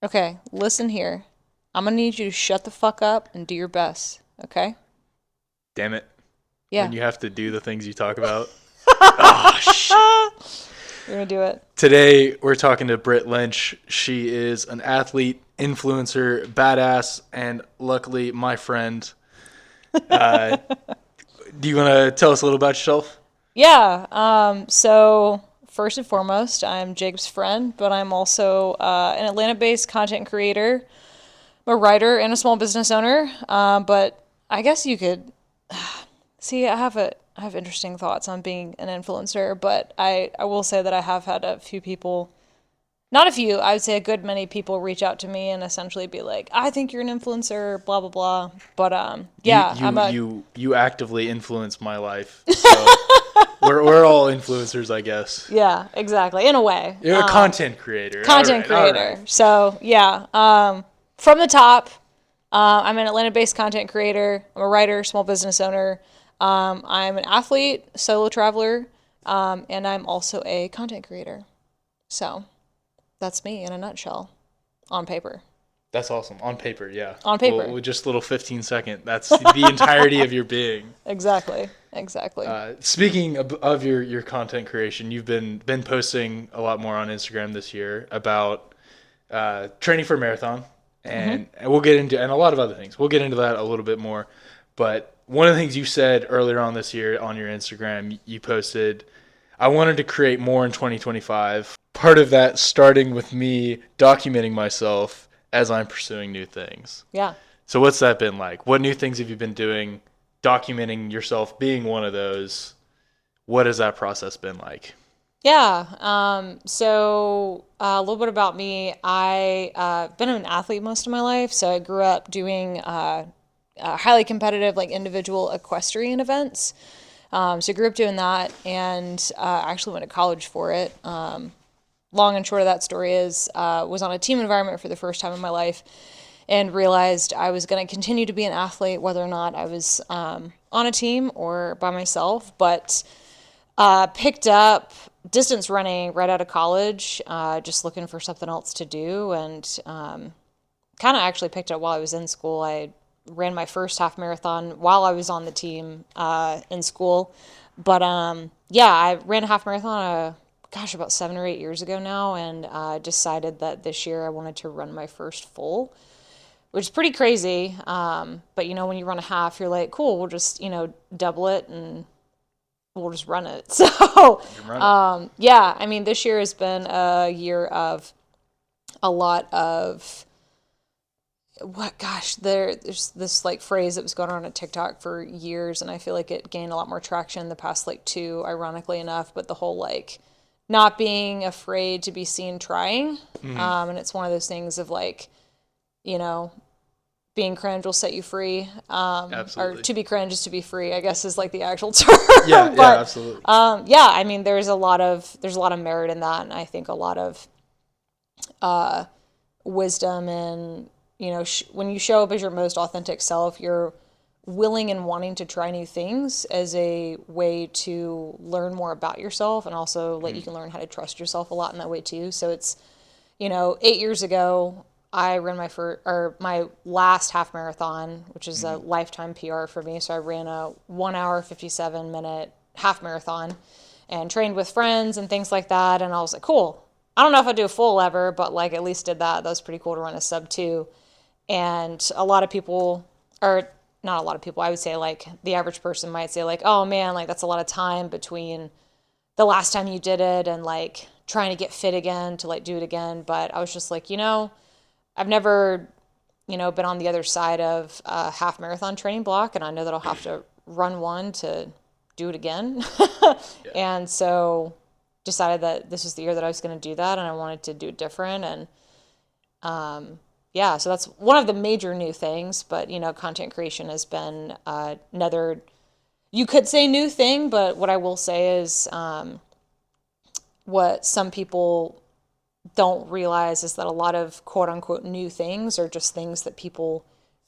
Okay, listen here. I'm gonna need you to shut the fuck up and do your best, okay? Damn it. When Yeah. you have to do the things you talk about. Oh, shit. You're gonna do it. Today, we're talking to Britt Lynch. She is an athlete, influencer, badass, and luckily my friend. Uh, do you want to tell us a little about yourself? Yeah, so first and foremost, I'm Jacob's friend, but I'm also an Atlanta-based content creator, a writer, and a small business owner. But I guess you could see I have interesting thoughts on being an influencer, but I will say that I have had a few people, not a few, I would say a good many people reach out to me and essentially be like, I think you're an influencer, blah blah blah. But You yeah, I'm you a you you actively influence my life, so we're all influencers, I guess. yeah, exactly, in a way. You're a content creator. All Content right, all right. creator. So yeah, from the top, I'm an Atlanta-based content creator. I'm a writer, small business owner. I'm an athlete, solo traveler, and I'm also a content creator. So that's me in a nutshell, on paper. That's awesome. On paper, yeah. On Well, paper, with just a little 15-second, that's the entirety of your being. exactly, exactly. Speaking of your content creation, you've been posting a lot more on Instagram this year about training for a marathon, and we'll get into and a lot of other things. We'll get into that a little bit more. But one of the things you said earlier on this year on your Instagram, you posted, "I wanted to create more in 2025." Part of that starting with me documenting myself as I'm pursuing new things. Yeah. So what's that been like? What new things have you been doing? Documenting yourself being one of those. What has that process been like? Yeah. A little bit about me. I been an athlete most of my life, so I grew up doing highly competitive, like individual equestrian events. So I grew up doing that, and I actually went to college for it. Long and short of that story is, was on a team environment for the first time in my life, and realized I was going to continue to be an athlete, whether or not I was on a team or by myself. But picked up distance running right out of college, just looking for something else to do, and kind of actually picked it up while I was in school. I ran my first half marathon while I was on the team in school. But yeah, I ran a half marathon, gosh, about 7 or 8 years ago now, and decided that this year I wanted to run my first full, which is pretty crazy. But when you run a half, you're like, cool, we'll just, double it and we'll just run it. So, You can run it. yeah, I mean, this year has been a year of a lot of there's this like phrase that was going on TikTok for years, and I feel like it gained a lot more traction in the past like two, ironically enough. But the whole like not being afraid to be seen trying, Mm-hmm. and it's one of those things of like, you know, being cringe will set you free, or Absolutely. to be cringe is to be free, I guess is like the actual term. Yeah, yeah, But absolutely. yeah, I mean, there's a lot of merit in that, and I think a lot of wisdom and when you show up as your most authentic self, you're willing and wanting to try new things as a way to learn more about yourself, and also like you Mm-hmm. can learn how to trust yourself a lot in that way too. So it's 8 years ago, I ran my last half marathon, which is a Mm-hmm. lifetime PR for me. So I ran a 1 hour 57 minute half marathon, and trained with friends and things like that. And I was like, cool. I don't know if I do a full ever, but like at least did that. That was pretty cool to run a sub two. And a lot of people, or not a lot of people, I would say like the average person might say like, oh man, like that's a lot of time between the last time you did it and like trying to get fit again to like do it again. But I was just like, I've never, been on the other side of a half marathon training block, and I know that I'll have to run one to do it again. Yeah. And so decided that this was the year that I was going to do that, and I wanted to do it different. And yeah, so that's one of the major new things. But content creation has been another, you could say, new thing. But what I will say is, what some people don't realize is that a lot of quote unquote new things are just things that people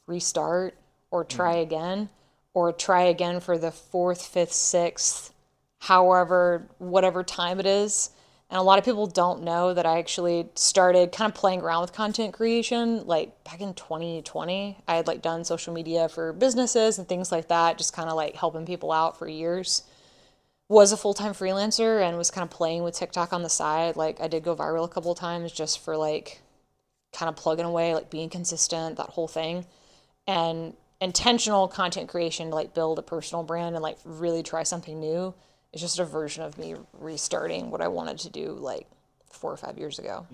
restart or try Mm-hmm. again, or try again for the fourth, fifth, sixth, however, whatever time it is. And a lot of people don't know that I actually started kind of playing around with content creation like back in 2020. I had like done social media for businesses and things like that, just kind of like helping people out for years. Was a full-time freelancer and was kind of playing with TikTok on the side. Like I did go viral a couple of times just for like kind of plugging away, like being consistent, that whole thing. And intentional content creation to like build a personal brand and like really try something new is just a version of me restarting what I wanted to do like 4 or 5 years ago.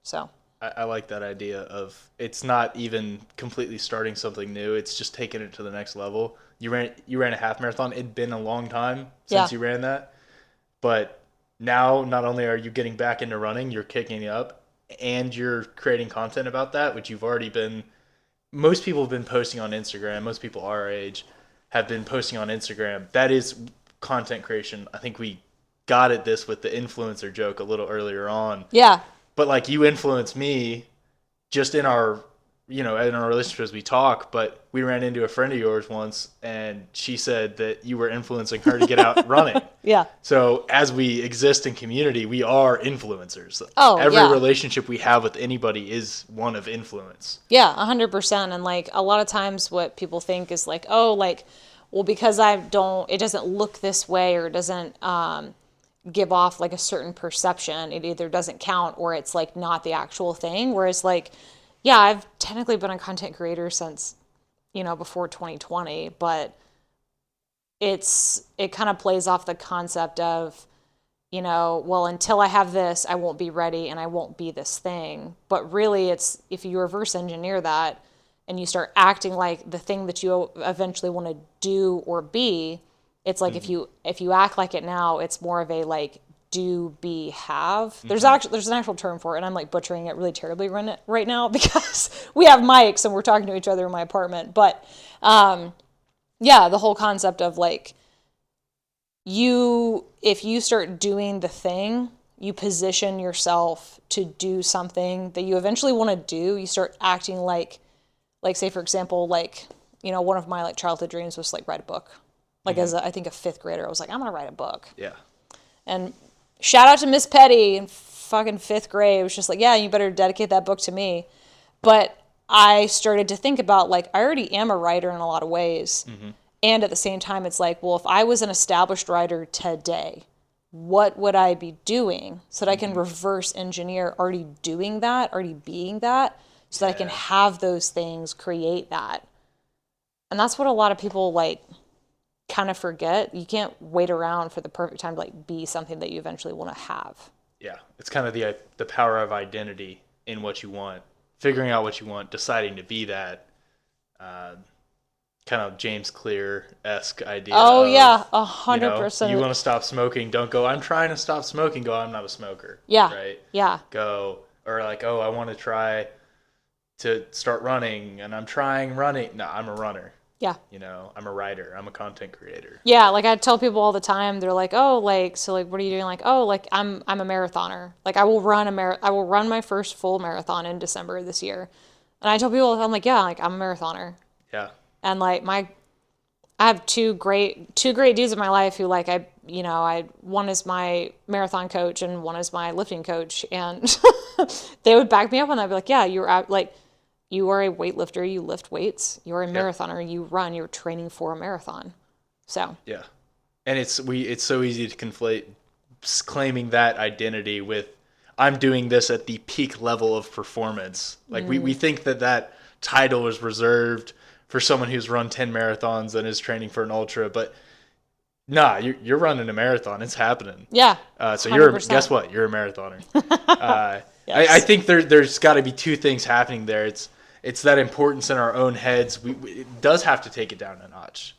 So I like that idea of it's not even completely starting something new. It's just taking it to the next level. You ran a half marathon. It'd been a long time yeah, since you ran that, but now not only are you getting back into running, you're kicking it up, and you're creating content about that, which you've already been. Most people have been posting on Instagram. Most people our age have been posting on Instagram. That is content creation. I think we got at this with the influencer joke a little earlier on, yeah, but like you influence me just in our in our relationships we talk, but we ran into a friend of yours once and she said that you were influencing her to get out running. yeah. So as we exist in community, we are influencers. Oh, Every yeah. relationship we have with anybody is one of influence. Yeah, 100%. And like a lot of times what people think is like, oh, like, well, because I don't, it doesn't look this way or it doesn't give off like a certain perception, it either doesn't count or it's like not the actual thing. Whereas like, yeah, I've technically been a content creator since, before 2020, but it kind of plays off the concept of, well, until I have this, I won't be ready and I won't be this thing. But really, it's if you reverse engineer that and you start acting like the thing that you eventually want to do or be, it's like if you act like it now, it's more of a like do, be, have. There's an actual term for it, and I'm like butchering it really terribly right now because we have mics and we're talking to each other in my apartment. But yeah, the whole concept of like if you start doing the thing, you position yourself to do something that you eventually want to do. You start acting like say for example, like one of my like childhood dreams was to, like write a book. Like as I think a fifth grader, I was like, I'm gonna write a book. Yeah. And shout out to Miss Petty in fucking fifth grade. It was just like, yeah, you better dedicate that book to me. But I started to think about like I already am a writer in a lot of ways. And at the same time, it's like, well, if I was an established writer today, what would I be doing so that I can reverse engineer already doing that, already being that, so that I can have those things create that. And that's what a lot of people like kind of forget. You can't wait around for the perfect time to like be something that you eventually want to have. Yeah. It's kind of the power of identity in what you want, figuring out what you want, deciding to be that. Kind of James Clear-esque idea. Oh of, yeah, you know, you 100%. want to stop smoking, don't go, I'm trying to stop smoking, go, I'm not a smoker. Yeah, Right? yeah, Go, or like, oh, I want to try to start running and I'm trying running. No, I'm a runner. yeah. I'm a writer. I'm a content creator. Yeah, like I tell people all the time, they're like, "Oh, like so like what are you doing?" Like, "Oh, like I'm a marathoner. Like I will run my first full marathon in December this year." And I tell people I'm like, "Yeah, like I'm a marathoner." Yeah. And like I have two great dudes in my life who like I one is my marathon coach and one is my lifting coach and they would back me up on that. I'd be like, "Yeah, you're out like you are a weightlifter, you lift weights. You're a Yep. marathoner, you run, you're training for a marathon." So, Yeah. And it's so easy to conflate claiming that identity with I'm doing this at the peak level of performance. Like we think that title is reserved for someone who's run 10 marathons and is training for an ultra, but nah, you're running a marathon. It's happening. yeah, So you're 100%. guess what? You're a marathoner. I Yes. think there's got to be two things happening there. It's that importance in our own heads. It does have to take it down a notch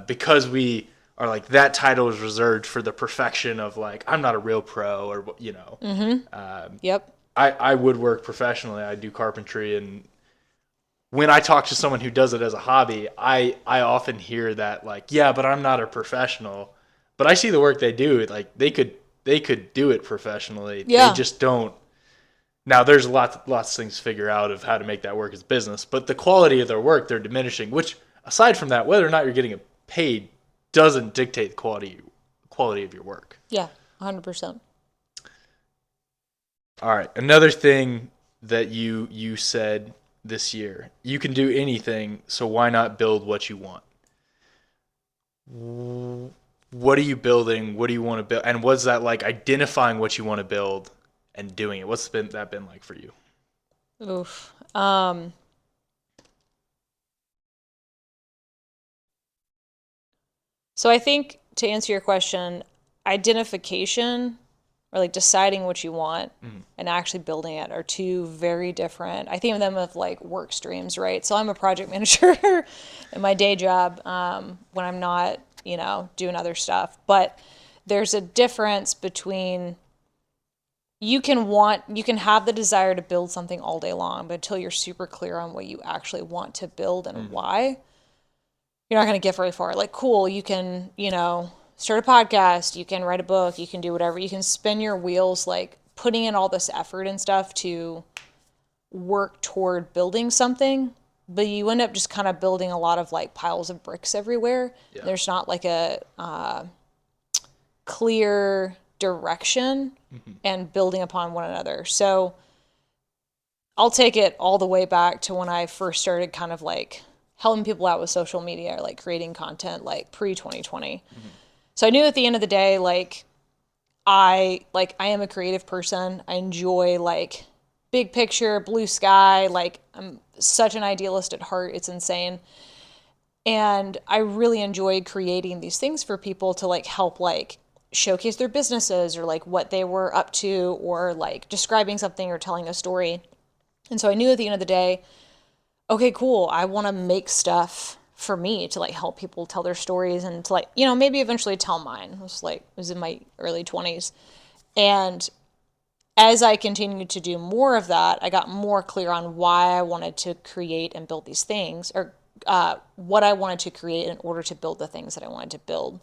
because we are like that title is reserved for the perfection of like I'm not a real pro or Yep. I woodwork professionally. I do carpentry, and when I talk to someone who does it as a hobby, I often hear that like, yeah, but I'm not a professional. But I see the work they do. Like they could do it professionally. Yeah. They just don't. Now there's lots of things to figure out of how to make that work as business, but the quality of their work they're diminishing. Which aside from that, whether or not you're getting it paid doesn't dictate the quality of your work. Yeah. 100%. All right. Another thing that you said this year, you can do anything, so why not build what you want? What are you building? What do you want to build? And what's that like identifying what you want to build and doing it? What's been like for you? Oof. So I think to answer your question, identification or like deciding what you want Mhm. and actually building it are two very different. I think of them as like work streams, right? So I'm a project manager in my day job when I'm not, doing other stuff. But there's a difference between you can have the desire to build something all day long, but until you're super clear on what you actually want to build and Mhm. why, you're not going to get very far. Like, cool, you can, start a podcast, you can write a book, you can do whatever. You can spin your wheels, like putting in all this effort and stuff to work toward building something, but you end up just kind of building a lot of like piles of bricks everywhere. Yeah. There's not like a clear direction Mhm. and building upon one another. So I'll take it all the way back to when I first started kind of like helping people out with social media or like creating content like pre 2020. Mhm. So I knew at the end of the day, I am a creative person. I enjoy like big picture, blue sky. Like I'm such an idealist at heart. It's insane. And I really enjoyed creating these things for people to like help like showcase their businesses or like what they were up to or like describing something or telling a story. And so I knew at the end of the day, okay, cool. I want to make stuff for me to like help people tell their stories and to like, maybe eventually tell mine. It was in my early 20s. And as I continued to do more of that, I got more clear on why I wanted to create and build these things or what I wanted to create in order to build the things that I wanted to build.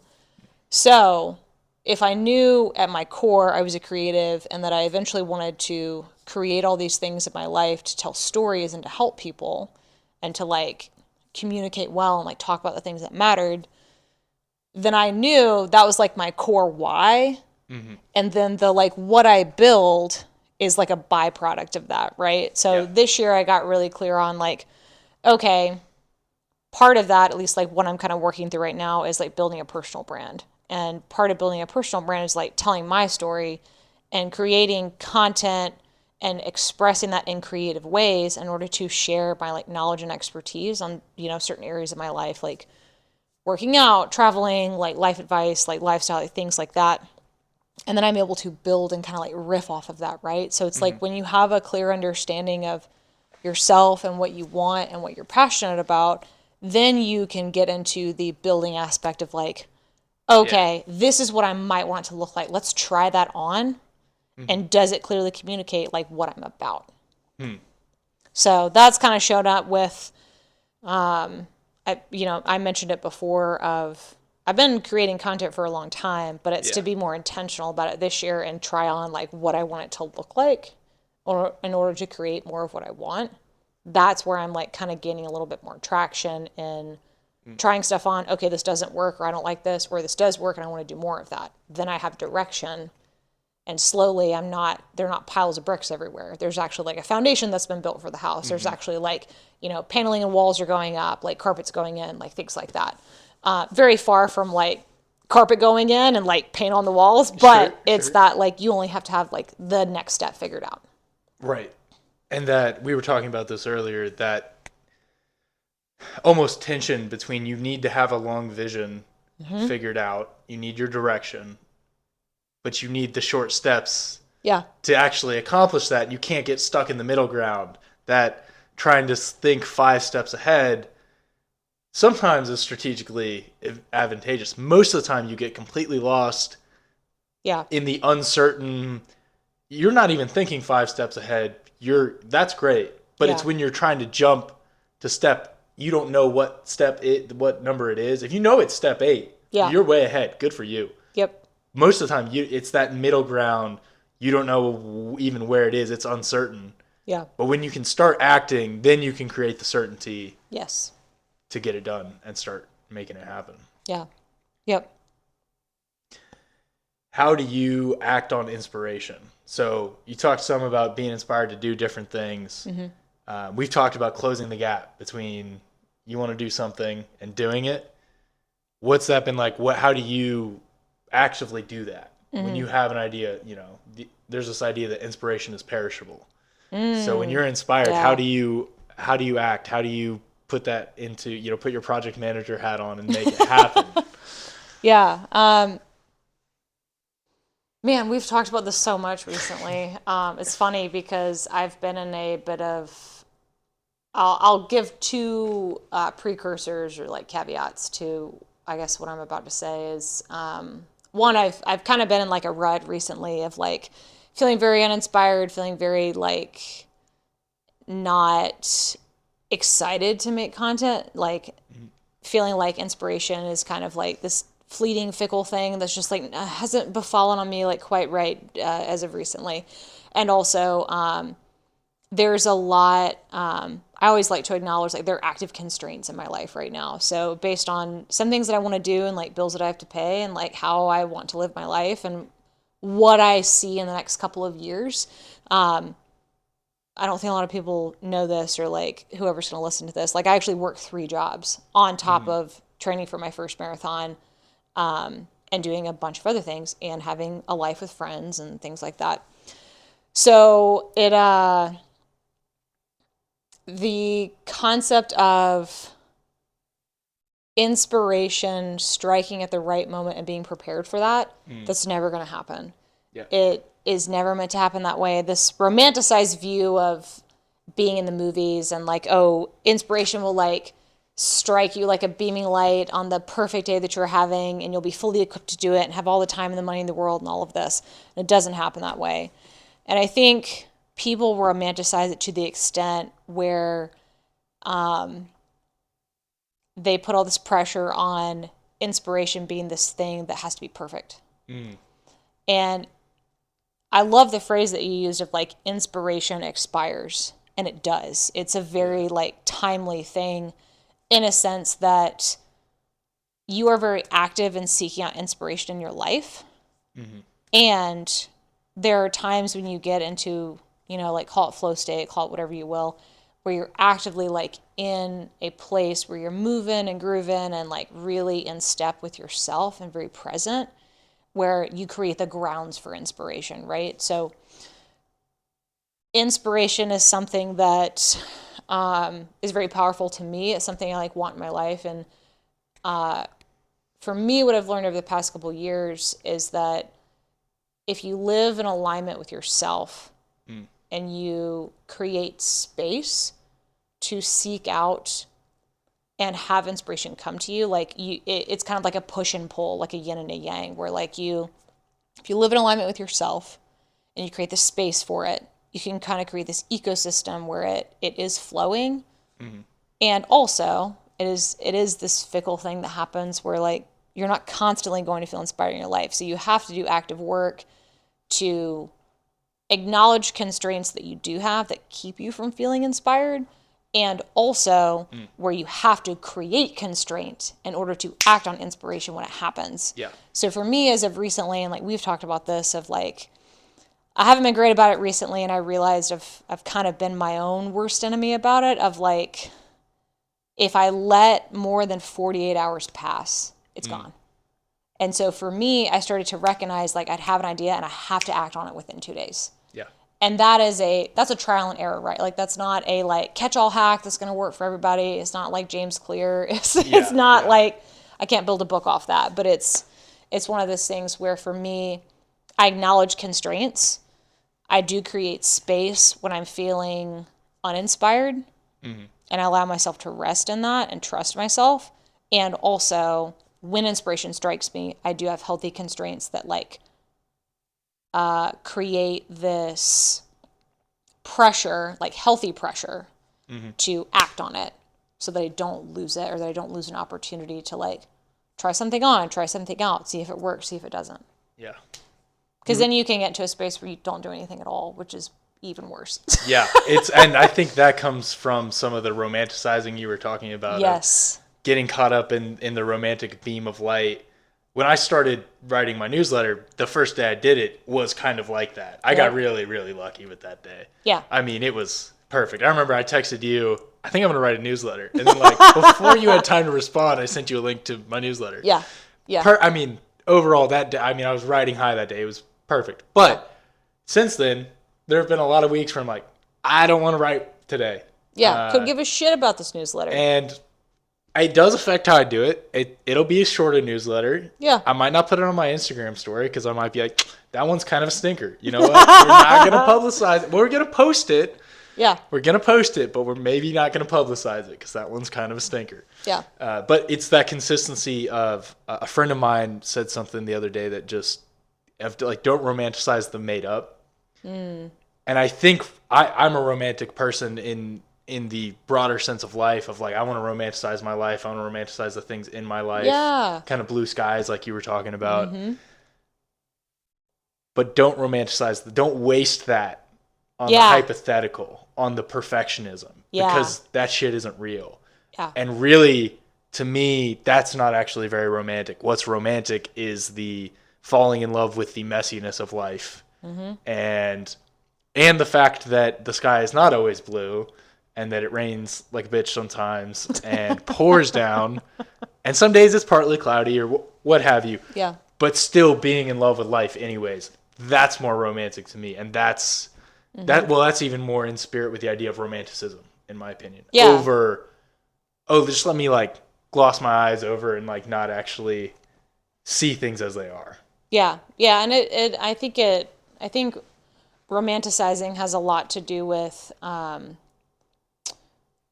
So if I knew at my core I was a creative and that I eventually wanted to create all these things in my life to tell stories and to help people and to like communicate well and like talk about the things that mattered, then I knew that was like my core why. Mhm. And then the like what I build is like a byproduct of that, right? So Yeah. this year I got really clear on like, okay, part of that, at least like what I'm kind of working through right now, is like building a personal brand. And part of building a personal brand is like telling my story and creating content and expressing that in creative ways in order to share my like knowledge and expertise on, certain areas of my life, like working out, traveling, like life advice, like lifestyle, like things like that. And then I'm able to build and kind of like riff off of that, right? So it's Mhm. like when you have a clear understanding of yourself and what you want and what you're passionate about, then you can get into the building aspect of like, Yeah. okay, this is what I might want to look like. Let's try that on. Mhm. And does it clearly communicate like what I'm about? Mhm. So that's kind of showed up with, I mentioned it before of I've been creating content for a long time, but it's to Yeah. be more intentional about it this year and try on like what I want it to look like or in order to create more of what I want. That's where I'm like kind of gaining a little bit more traction in Mm. trying stuff on. Okay, this doesn't work, or I don't like this, or this does work and I want to do more of that. Then I have direction and slowly they're not piles of bricks everywhere. There's actually like a foundation that's been built for the house. There's Mhm. actually like, paneling and walls are going up, like carpets going in, like things like that. Very far from like carpet going in and like paint on the walls, Sure. but it's Sure. that like you only have to have like the next step figured out. Right. And that we were talking about this earlier, that almost tension between you need to have a long vision Mm-hmm. figured out, you need your direction, but you need the short steps Yeah. to actually accomplish that. You can't get stuck in the middle ground. That trying to think 5 steps ahead sometimes is strategically advantageous. Most of the time, you get completely lost Yeah. in the uncertain. You're not even thinking 5 steps ahead. That's great, but it's Yeah. when you're trying to jump to step, you don't know what number it is. If you know it's step 8, Yeah. you're way ahead. Good for you. Yep. Most of the time, it's that middle ground. You don't know even where it is. It's uncertain. Yeah. But when you can start acting, then you can create the certainty Yes. to get it done and start making it happen. Yeah. Yep. how do you act on inspiration? So you talked some about being inspired to do different things. We've talked about closing the gap between you want to do something and doing it. What's that been like? How do you actively do that when you have an idea? There's this idea that inspiration is perishable. So when you're inspired, how Yeah. do you act? How do you put that into, put your project manager hat on and make it happen? Yeah. Man, we've talked about this so much recently. It's funny because I've been in a bit of. I'll give two precursors or like caveats to, I guess, what I'm about to say is one, I've kind of been in like a rut recently of like feeling very uninspired, feeling very like not excited to make content, like feeling like inspiration is kind of like this fleeting, fickle thing that's just like hasn't befallen on me like quite right as of recently. And also, there's a lot. I always like to acknowledge like there are active constraints in my life right now. So based on some things that I want to do and like bills that I have to pay and like how I want to live my life and what I see in the next couple of years, I don't think a lot of people know this or like whoever's going to listen to this. Like I actually work 3 jobs on top of training for my first marathon, and doing a bunch of other things and having a life with friends and things like that. So the concept of inspiration striking at the right moment and being prepared for that, that's never going to happen. Yeah. It is never meant to happen that way. This romanticized view of being in the movies and like, oh, inspiration will like strike you like a beaming light on the perfect day that you're having and you'll be fully equipped to do it and have all the time and the money in the world and all of this. And it doesn't happen that way. And I think people romanticize it to the extent where they put all this pressure on inspiration being this thing that has to be perfect. And I love the phrase that you used of like inspiration expires, and it does. It's a very like timely thing in a sense that you are very active in seeking out inspiration in your life. And there are times when you get into, like call it flow state, call it whatever you will, where you're actively like in a place where you're moving and grooving and like really in step with yourself and very present, where you create the grounds for inspiration, right? So inspiration is something that is very powerful to me. It's something I like want in my life. And for me, what I've learned over the past couple of years is that if you live in alignment with yourself and you create space to seek out and have inspiration come to you, like it's kind of like a push and pull, like a yin and a yang, where like if you live in alignment with yourself and you create the space for it, you can kind of create this ecosystem where it is flowing. And also it is this fickle thing that happens where like you're not constantly going to feel inspired in your life. So you have to do active work to acknowledge constraints that you do have that keep you from feeling inspired, and also where you have to create constraint in order to act on inspiration when it happens. Yeah. So for me, as of recently, and like we've talked about this, of like I haven't been great about it recently, and I realized I've kind of been my own worst enemy about it. Of like, if I let more than 48 hours pass, it's gone. And so for me, I started to recognize like I'd have an idea and I have to act on it within 2 days. Yeah. And that's a trial and error, right? Like that's not a like catch-all hack that's going to work for everybody. It's not like James Clear. It's not like I can't build a book off that, but it's one of those things where for me, I acknowledge constraints. I do create space when I'm feeling uninspired, and I allow myself to rest in that and trust myself. And also, when inspiration strikes me, I do have healthy constraints that like create this pressure, like healthy pressure, to act on it, so that I don't lose it or that I don't lose an opportunity to like try something on, try something out, see if it works, see if it doesn't. Yeah. Because then you can get to a space where you don't do anything at all, which is even worse. Yeah. And I think that comes from some of the romanticizing you were talking about. Yes. Getting caught up in the romantic beam of light when I started writing my newsletter, the first day I did it was kind of like that. I got really, really lucky with that day. Yeah. I mean, it was perfect. I remember I texted you, I think I'm going to write a newsletter. And then, like, before you had time to respond, I sent you a link to my newsletter. Yeah. Yeah. I mean, overall, that day, I mean, I was riding high that day. It was perfect. But since then, there have been a lot of weeks where I'm like, I don't want to write today. Yeah. Could give a shit about this newsletter. And it does affect how I do it. It'll be a shorter newsletter. Yeah. I might not put it on my Instagram story because I might be like, that one's kind of a stinker. You know what? We're not going to publicize it. We're going to post it. Yeah. We're going to post it, but we're maybe not going to publicize it because that one's kind of a stinker. Yeah. But it's that consistency of a friend of mine said something the other day that just, like, don't romanticize the made up. And I think I'm a romantic person in the broader sense of life of, like, I want to romanticize my life. I want to romanticize the things in my life. Yeah. Kind of blue skies like you were talking about. But don't don't waste that on the hypothetical, on the perfectionism. Yeah. Because that shit isn't real. Yeah. And really, to me, that's not actually very romantic. What's romantic is the falling in love with the messiness of life. And the fact that the sky is not always blue, and that it rains like a bitch sometimes and pours down, and some days it's partly cloudy or what have you. Yeah. But still being in love with life anyways. That's more romantic to me, and that's even more in spirit with the idea of romanticism, in my opinion. Yeah. Over, just let me, like, gloss my eyes over and, like, not actually see things as they are. Yeah. Yeah. And I think romanticizing has a lot to do with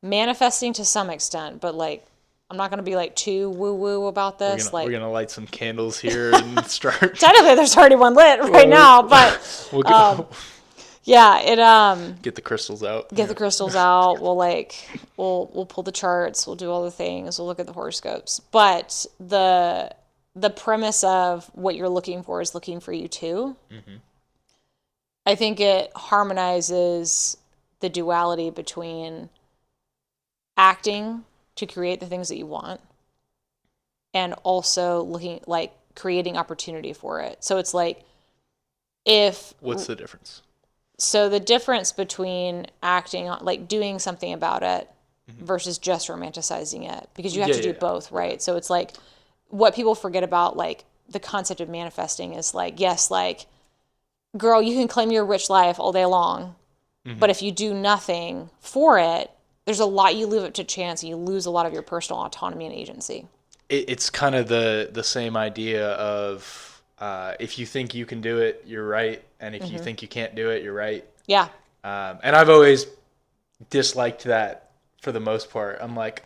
manifesting to some extent, but, like, I'm not going to be, like, too woo-woo about this. We're gonna light some candles here and start. Technically, there's already one lit right now, but We'll go, yeah, get the crystals out. get the crystals out. We'll pull the charts. We'll do all the things. We'll look at the horoscopes. But the premise of what you're looking for is looking for you too. I think it harmonizes the duality between acting to create the things that you want and also looking, like, creating opportunity for it. So it's like, What's the difference? So the difference between acting on, like, doing something about it versus just romanticizing it, because you have to do both, right? So it's like, what people forget about, like, the concept of manifesting is, like, yes, like, girl, you can claim your rich life all day long, but if you do nothing for it, there's a lot you leave up to chance, and you lose a lot of your personal autonomy and agency. It's kind of the same idea of if you think you can do it, you're right, and if you think you can't do it, you're right. Yeah. And I've always disliked that for the most part. I'm like,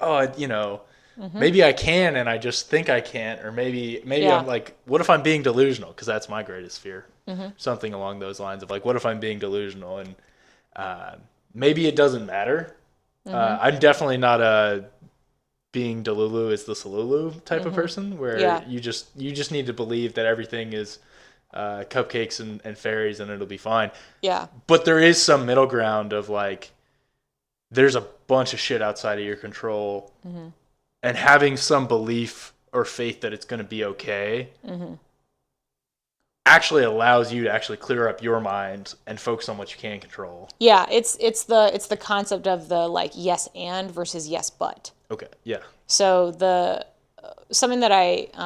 maybe I can, and I just think I can't, or maybe I'm like, what if I'm being delusional? Because that's my greatest fear. Something along those lines of, like, what if I'm being delusional? And maybe it doesn't matter. I'm definitely not a being Delulu is the Salulu type of person, where you just need to believe that everything is cupcakes and fairies and it'll be fine. Yeah. But there is some middle ground of, like, there's a bunch of shit outside of your control, and having some belief or faith that it's going to be okay actually allows you to actually clear up your mind and focus on what you can control. Yeah, it's the concept of the, like, yes and versus yes but. Okay. Yeah. So something that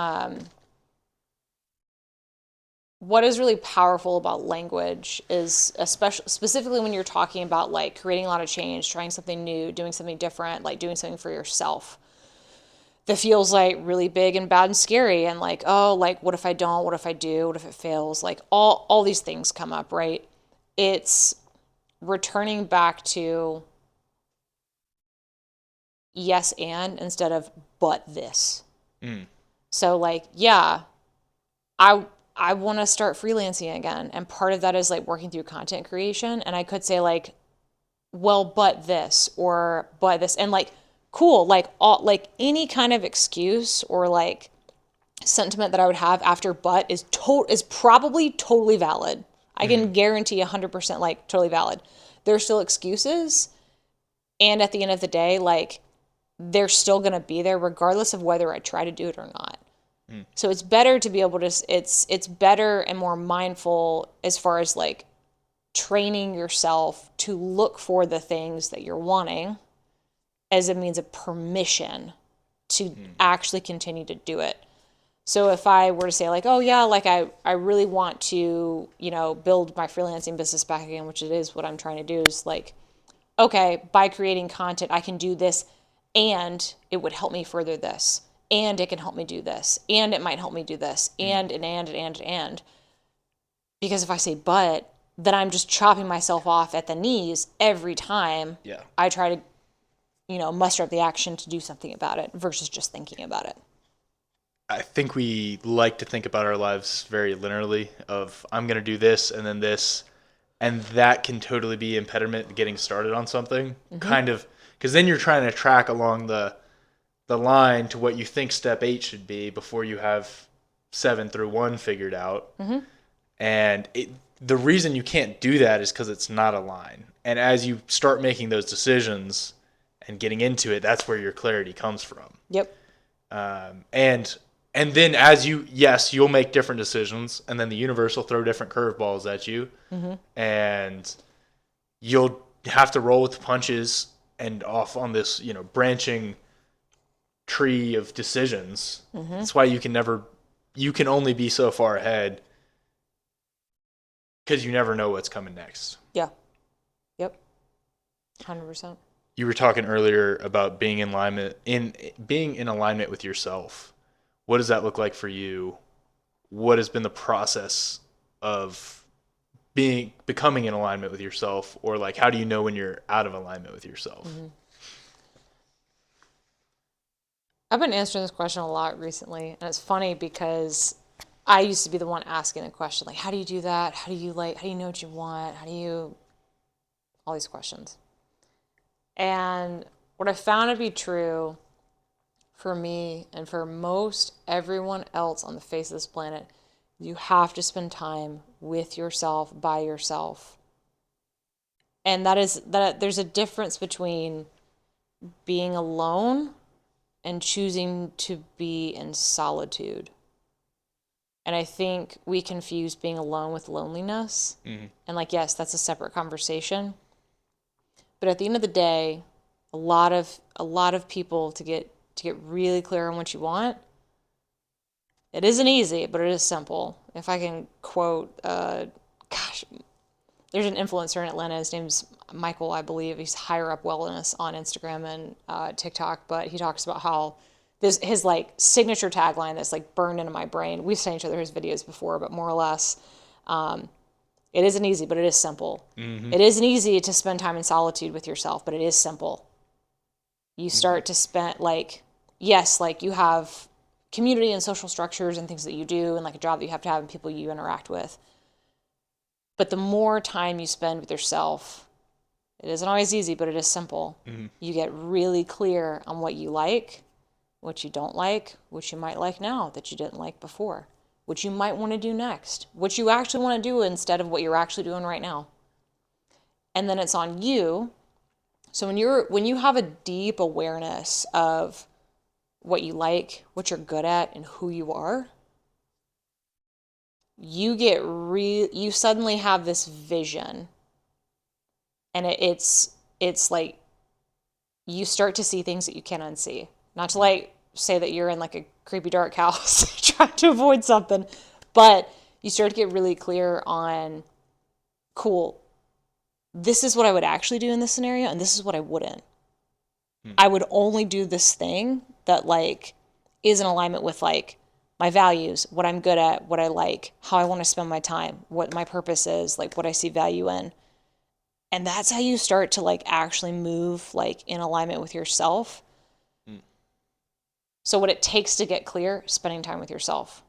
what is really powerful about language is, specifically when you're talking about, like, creating a lot of change, trying something new, doing something different, like doing something for yourself, that feels, like, really big and bad and scary, and, like, oh, like, what if I don't? What if I do? What if it fails? Like, all these things come up, right? It's returning back to yes and instead of but this. So, like, yeah, I want to start freelancing again, and part of that is, like, working through content creation, and I could say, like, well, but this, or but this, and, like, cool, like, any kind of excuse or, like, sentiment that I would have after but is probably totally valid. I can guarantee 100%, like, totally valid. There's still excuses, and at the end of the day, like, they're still going to be there regardless of whether I try to do it or not. So it's better to be able to, it's better and more mindful as far as like training yourself to look for the things that you're wanting as a means of permission to actually continue to do it. So if I were to say like, oh yeah, like I really want to, build my freelancing business back again, which it is what I'm trying to do, is like, okay, by creating content, I can do this and it would help me further this. And it can help me do this. And it might help me do this. And. Because if I say but, then I'm just chopping myself off at the knees every time Yeah. I try to, muster up the action to do something about it versus just thinking about it. I think we like to think about our lives very linearly of I'm going to do this and then this, and that can totally be impediment to getting started on something. Kind of, because then you're trying to track along the line to what you think step 8 should be before you have 7 through 1 figured out. And the reason you can't do that is because it's not a line. And as you start making those decisions and getting into it, that's where your clarity comes from. Yep. And then as you'll make different decisions, and then the universe will throw different curveballs at you, and you'll have to roll with the punches and off on this, branching tree of decisions. That's why you can only be so far ahead because you never know what's coming next. Yeah. Yep. 100%. You were talking earlier about being in alignment with yourself. What does that look like for you? What has been the process of becoming in alignment with yourself, or like how do you know when you're out of alignment with yourself? I've been answering this question a lot recently, and it's funny because I used to be the one asking the question, like, how do you do that? How do you know what you want? All these questions. And what I found to be true for me and for most everyone else on the face of this planet, you have to spend time with yourself, by yourself. And that there's a difference between being alone and choosing to be in solitude. And I think we confuse being alone with loneliness. And like, yes, that's a separate conversation. But at the end of the day, a lot of people to get really clear on what you want, it isn't easy, but it is simple. If I can quote, there's an influencer in Atlanta. His name's Michael, I believe. He's higher up wellness on Instagram and TikTok, but he talks about how his like signature tagline that's like burned into my brain. We've seen each other his videos before, but more or less, it isn't easy, but it is simple. It isn't easy to spend time in solitude with yourself, but it is simple. You start to spend yes, like you have community and social structures and things that you do and like a job that you have to have and people you interact with. But the more time you spend with yourself, it isn't always easy, but it is simple. You get really clear on what you like, what you don't like, what you might like now that you didn't like before, what you might want to do next, what you actually want to do instead of what you're actually doing right now. And then it's on you. So when you have a deep awareness of what you like, what you're good at, and who you are, you suddenly have this vision, and it's like you start to see things that you can't unsee. Not to like say that you're in like a creepy dark house trying to avoid something, but you start to get really clear on, cool, this is what I would actually do in this scenario, and this is what I wouldn't. I would only do this thing that like is in alignment with like my values, what I'm good at, what I like, how I want to spend my time, what my purpose is, like what I see value in. And that's how you start to like actually move like in alignment with yourself. So what it takes to get clear, spending time with yourself.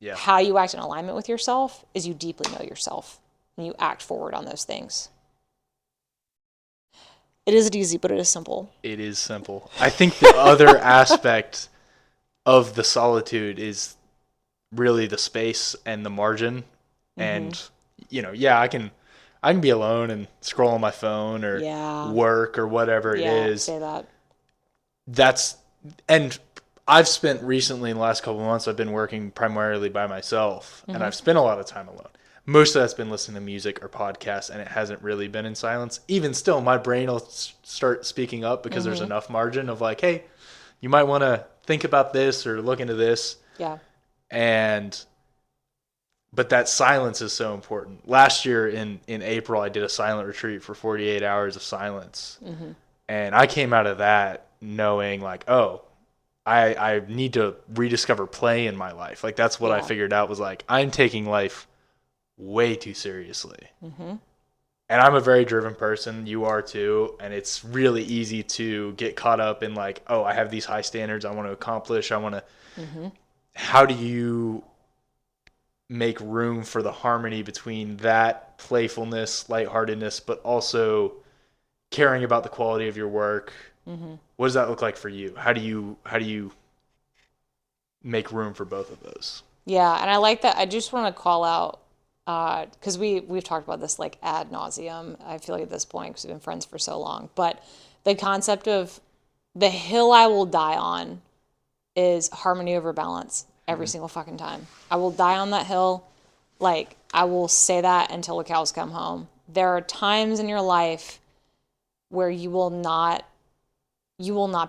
Yeah. How you act in alignment with yourself is you deeply know yourself and you act forward on those things. It isn't easy, but it is simple. It is simple. I think the other aspect of the solitude is really the space and the margin. And I can be alone and scroll on my phone or work or whatever it is. Say that. And I've spent recently in the last couple of months, I've been working primarily by myself, and I've spent a lot of time alone. Most of that's been listening to music or podcasts, and it hasn't really been in silence. Even still, my brain will start speaking up because there's enough margin of like, hey, you might want to think about this or look into this. Yeah. And but that silence is so important. Last year in April, I did a silent retreat for 48 hours of silence. And I came out of that knowing like, oh, I need to rediscover play in my life. Like that's what I figured out was like, I'm taking life way too seriously. And I'm a very driven person. You are too. And it's really easy to get caught up in like, oh, I have these high standards I want to accomplish. I want to, how do you make room for the harmony between that playfulness, lightheartedness, but also caring about the quality of your work? What does that look like for you? How do you make room for both of those? Yeah, and I like that. I just want to call out because we've talked about this like ad nauseum. I feel like at this point because we've been friends for so long, but the concept of the hill I will die on is harmony over balance every single fucking time. I will die on that hill. Like I will say that until the cows come home. There are times in your life where you will not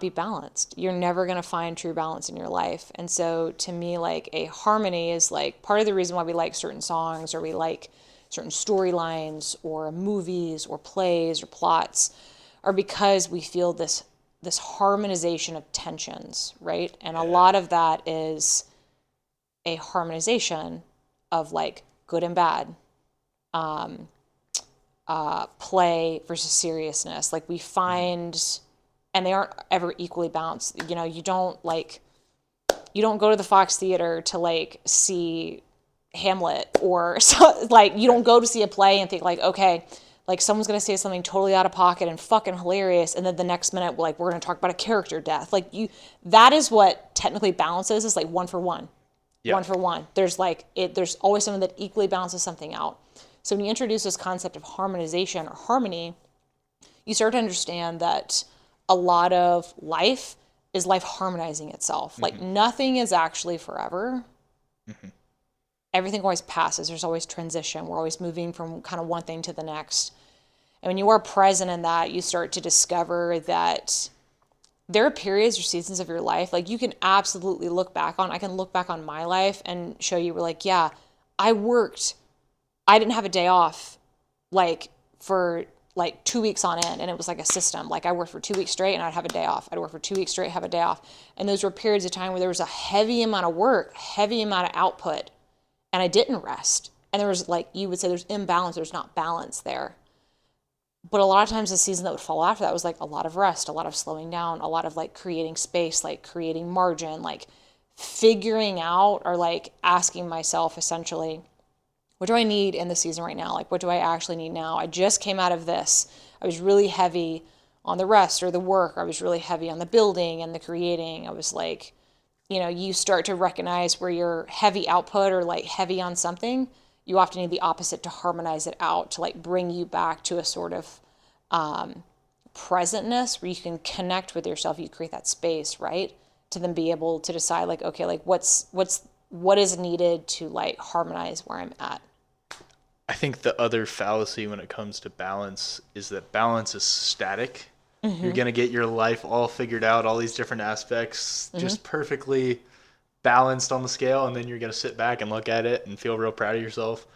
be balanced. You're never going to find true balance in your life. And so to me, like a harmony is like part of the reason why we like certain songs or we like certain storylines or movies or plays or plots are because we feel this harmonization of tensions, right? And a lot of that is a harmonization of like good and bad, play versus seriousness. Like we find, and they aren't ever equally balanced. You know, you don't go to the Fox Theater to like see Hamlet or so, like you don't go to see a play and think like, okay, like someone's going to say something totally out of pocket and fucking hilarious. And then the next minute, like we're going to talk about a character death. Like that is what technically balances is like one for one. Yeah. One for one. There's there's always something that equally balances something out. So when you introduce this concept of harmonization or harmony, you start to understand that a lot of life is life harmonizing itself. Like nothing is actually forever. Everything always passes. There's always transition. We're always moving from kind of one thing to the next. And when you are present in that, you start to discover that there are periods or seasons of your life, like you can absolutely look back on. I can look back on my life and show you, we're like, yeah, I didn't have a day off like for like 2 weeks on end. And it was like a system. Like I worked for 2 weeks straight and I'd have a day off. I'd work for 2 weeks straight, have a day off. And those were periods of time where there was a heavy amount of work, heavy amount of output, and I didn't rest. And there was like, you would say there's imbalance, there's not balance there. But a lot of times the season that would follow after that was like a lot of rest, a lot of slowing down, a lot of like creating space, like creating margin, like figuring out or like asking myself essentially, what do I need in the season right now? Like, what do I actually need now? I just came out of this. I was really heavy on the rest or the work. Or I was really heavy on the building and the creating. I was like, you start to recognize where you're heavy output or like heavy on something. You often need the opposite to harmonize it out, to like bring you back to a sort of presentness where you can connect with yourself. You create that space, right? To then be able to decide like, okay, like what is needed to like harmonize where I'm at. I think the other fallacy when it comes to balance is that balance is static. You're going to get your life all figured out, all these different aspects just perfectly balanced on the scale, and then you're going to sit back and look at it and feel real proud of yourself.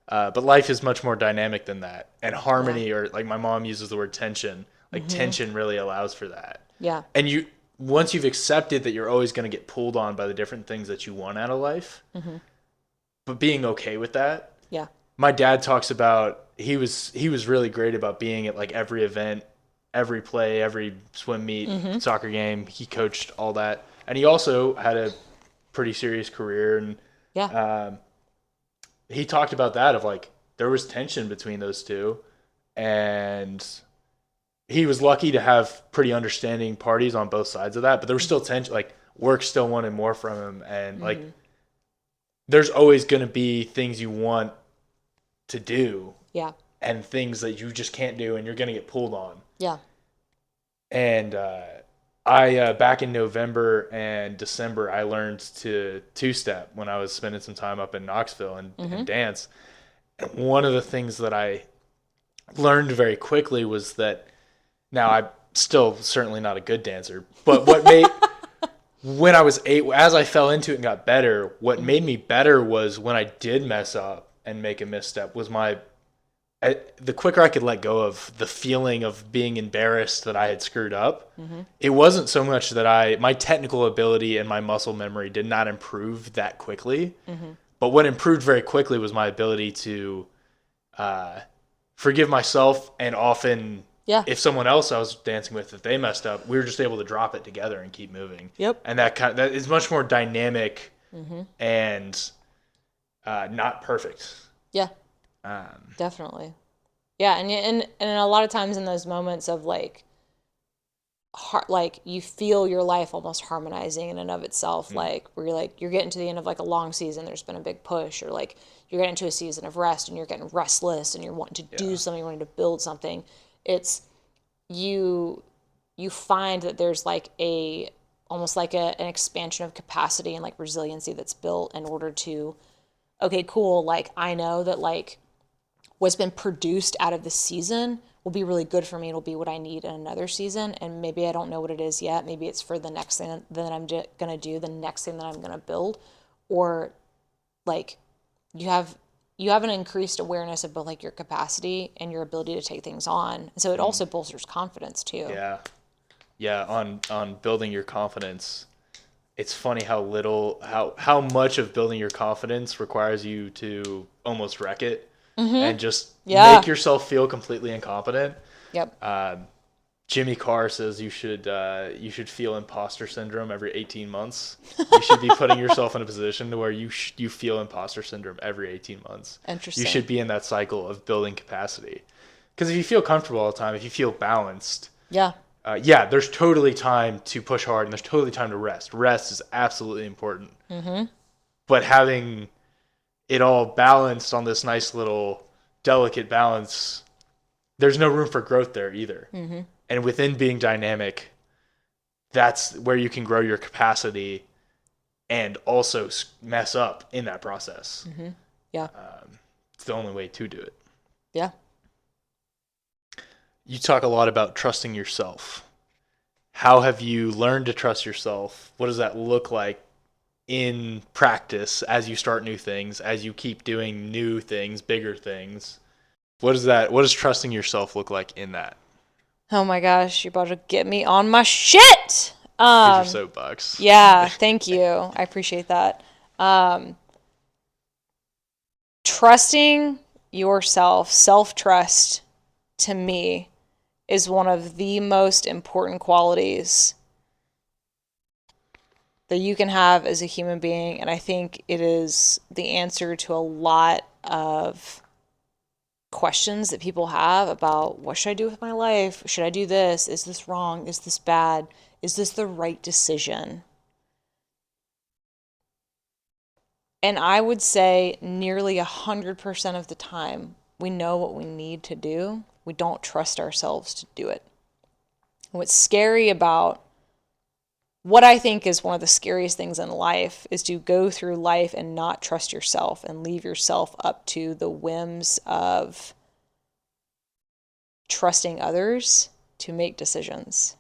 But life is much more dynamic than that. And harmony, or like my mom uses the word tension, like tension really allows for that. Yeah. And once you've accepted that you're always going to get pulled on by the different things that you want out of life, but being okay with that. Yeah. My dad talks about, he was really great about being at like every event, every play, every swim meet, soccer game. He coached all that. And he also had a pretty serious career. And he talked about that of like, there was tension between those two. And he was lucky to have pretty understanding parties on both sides of that. But there was still tension, like work still wanted more from him. And like, there's always going to be things you want to do. Yeah. And things that you just can't do and you're going to get pulled on. Yeah. And I back in November and December, I learned to two step when I was spending some time up in Knoxville and dance. And one of the things that I learned very quickly was that now I'm still certainly not a good dancer, but what made when I was eight, as I fell into it and got better, what made me better was when I did mess up and make a misstep was the quicker I could let go of the feeling of being embarrassed that I had screwed up. It wasn't so much that my technical ability and my muscle memory did not improve that quickly, but what improved very quickly was my ability to forgive myself, and often Yeah. if someone else I was dancing with, if they messed up, we were just able to drop it together and keep moving. Yep. And that is much more dynamic and not perfect. Yeah. Definitely. Yeah, and a lot of times in those moments of like like you feel your life almost harmonizing in and of itself, like where you're getting to the end of like a long season, there's been a big push, or like you're getting into a season of rest and you're getting restless and you're wanting to do something, you're wanting to build something. It's you you find that there's like a almost like an expansion of capacity and like resiliency that's built in order to, okay, cool, like I know that like what's been produced out of this season will be really good for me. It'll be what I need in another season. And maybe I don't know what it is yet. Maybe it's for the next thing that I'm going to do, the next thing that I'm going to build. Or like you have an increased awareness of both like your capacity and your ability to take things on. And so it also bolsters confidence too. Yeah. Yeah. On building your confidence, it's funny how little, how much of building your confidence requires you to almost wreck it and just Yeah. make yourself feel completely incompetent. Yep. Jimmy Carr says you should feel imposter syndrome every 18 months. You should be putting yourself in a position to where you feel imposter syndrome every 18 months. Interesting. You should be in that cycle of building capacity. Because if you feel comfortable all the time, if you feel balanced, Yeah. yeah, there's totally time to push hard and there's totally time to rest. Rest is absolutely important. But having it all balanced on this nice little delicate balance, there's no room for growth there either. And within being dynamic, that's where you can grow your capacity and also mess up in that process. Yeah. It's the only way to do it. Yeah. You talk a lot about trusting yourself. How have you learned to trust yourself? What does that look like in practice as you start new things, as you keep doing new things, bigger things? What does trusting yourself look like in that? Oh my gosh, you're about to get me on my shit. Here's your soapbox. Yeah, thank you. I appreciate that. Trusting yourself, self-trust, to me, is one of the most important qualities that you can have as a human being. And I think it is the answer to a lot of questions that people have about what should I do with my life? Should I do this? Is this wrong? Is this bad? Is this the right decision? And I would say nearly 100% of the time, we know what we need to do. We don't trust ourselves to do it. And what's scary about what I think is one of the scariest things in life is to go through life and not trust yourself and leave yourself up to the whims of trusting others to make decisions.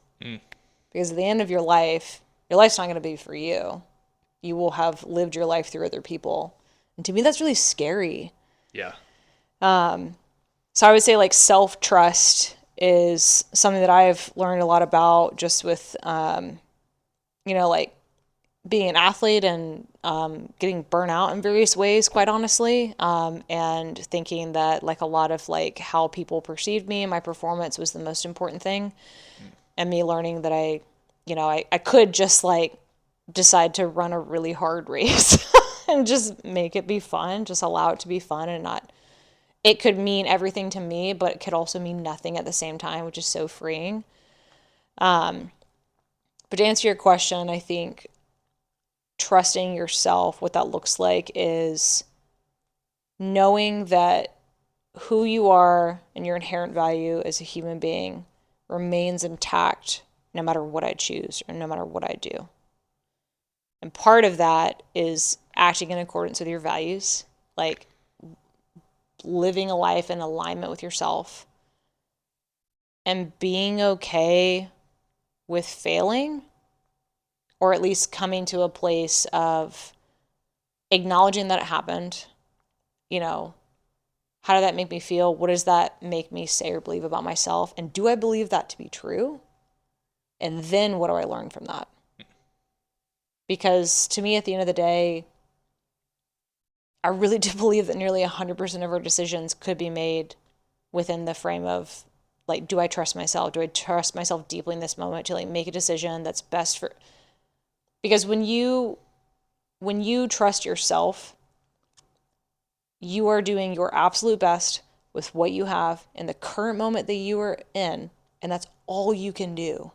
Because at the end of your life's not going to be for you. You will have lived your life through other people. And to me, that's really scary. Yeah. So I would say like self-trust is something that I've learned a lot about just with, like being an athlete and getting burnt out in various ways, quite honestly, and thinking that like a lot of like how people perceived me and my performance was the most important thing, and me learning that I could just like decide to run a really hard race and just make it be fun, just allow it to be fun and not. It could mean everything to me, but it could also mean nothing at the same time, which is so freeing. But to answer your question, I think trusting yourself, what that looks like is knowing that who you are and your inherent value as a human being remains intact no matter what I choose or no matter what I do. And part of that is acting in accordance with your values, like living a life in alignment with yourself and being okay with failing, or at least coming to a place of acknowledging that it happened. You know, how did that make me feel? What does that make me say or believe about myself? And do I believe that to be true? And then what do I learn from that? Because to me, at the end of the day, I really do believe that nearly 100% of our decisions could be made within the frame of, like, do I trust myself? Do I trust myself deeply in this moment to like make a decision that's best for, because when you trust yourself, you are doing your absolute best with what you have in the current moment that you are in, and that's all you can do.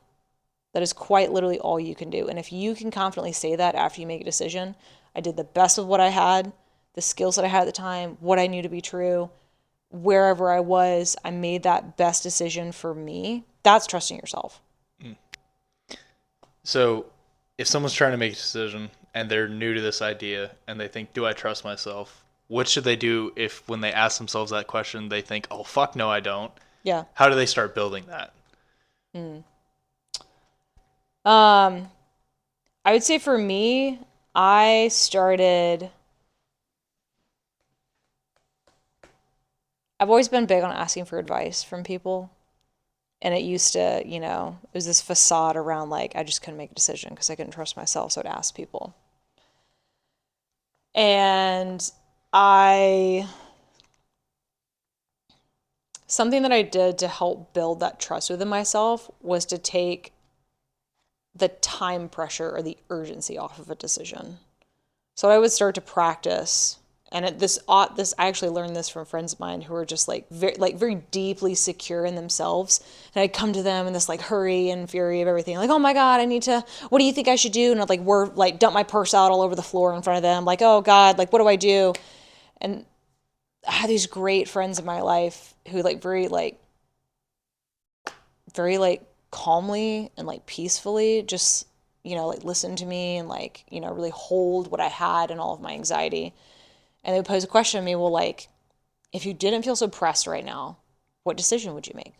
That is quite literally all you can do. And if you can confidently say that after you make a decision, I did the best with what I had, the skills that I had at the time, what I knew to be true, wherever I was, I made that best decision for me. That's trusting yourself. So if someone's trying to make a decision and they're new to this idea and they think, do I trust myself? What should they do if when they ask themselves that question, they think, oh, fuck, no, I don't? Yeah. How do they start building that? I would say for me, I started, I've always been big on asking for advice from people. And it used to, it was this facade around like I just couldn't make a decision because I couldn't trust myself. So I'd ask people. And I, something that I did to help build that trust within myself was to take the time pressure or the urgency off of a decision. So I would start to practice, and this I actually learned this from friends of mine who are just like very deeply secure in themselves. And I'd come to them in this like hurry and fury of everything, like, oh my God, I need to, what do you think I should do? And I'd like dump my purse out all over the floor in front of them, like, oh God, like what do I do? And I had these great friends in my life who very like calmly and like peacefully just like listen to me and like really hold what I had and all of my anxiety. And they would pose a question to me, well, like, if you didn't feel so pressed right now, what decision would you make?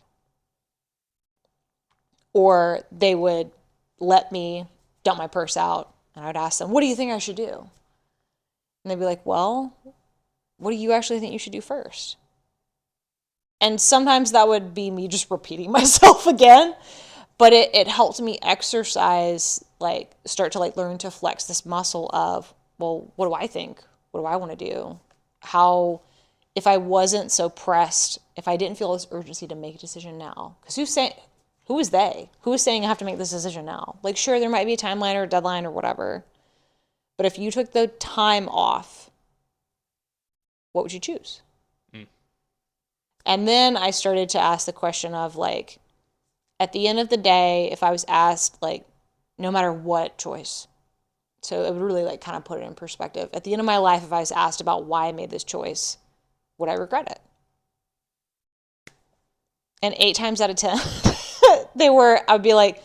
Or they would let me dump my purse out and I would ask them, what do you think I should do? And they'd be like, well, what do you actually think you should do first? And sometimes that would be me just repeating myself again, but it helped me exercise, like start to like learn to flex this muscle of, well, what do I think? What do I want to do? How, if I wasn't so pressed, if I didn't feel this urgency to make a decision now, because who is they? Who is saying I have to make this decision now? Like, sure, there might be a timeline or a deadline or whatever, but if you took the time off, what would you choose? And then I started to ask the question of like, at the end of the day, if I was asked like, no matter what choice, so it would really like kind of put it in perspective. At the end of my life, if I was asked about why I made this choice, would I regret it? And 8 times out of 10, I'd be like,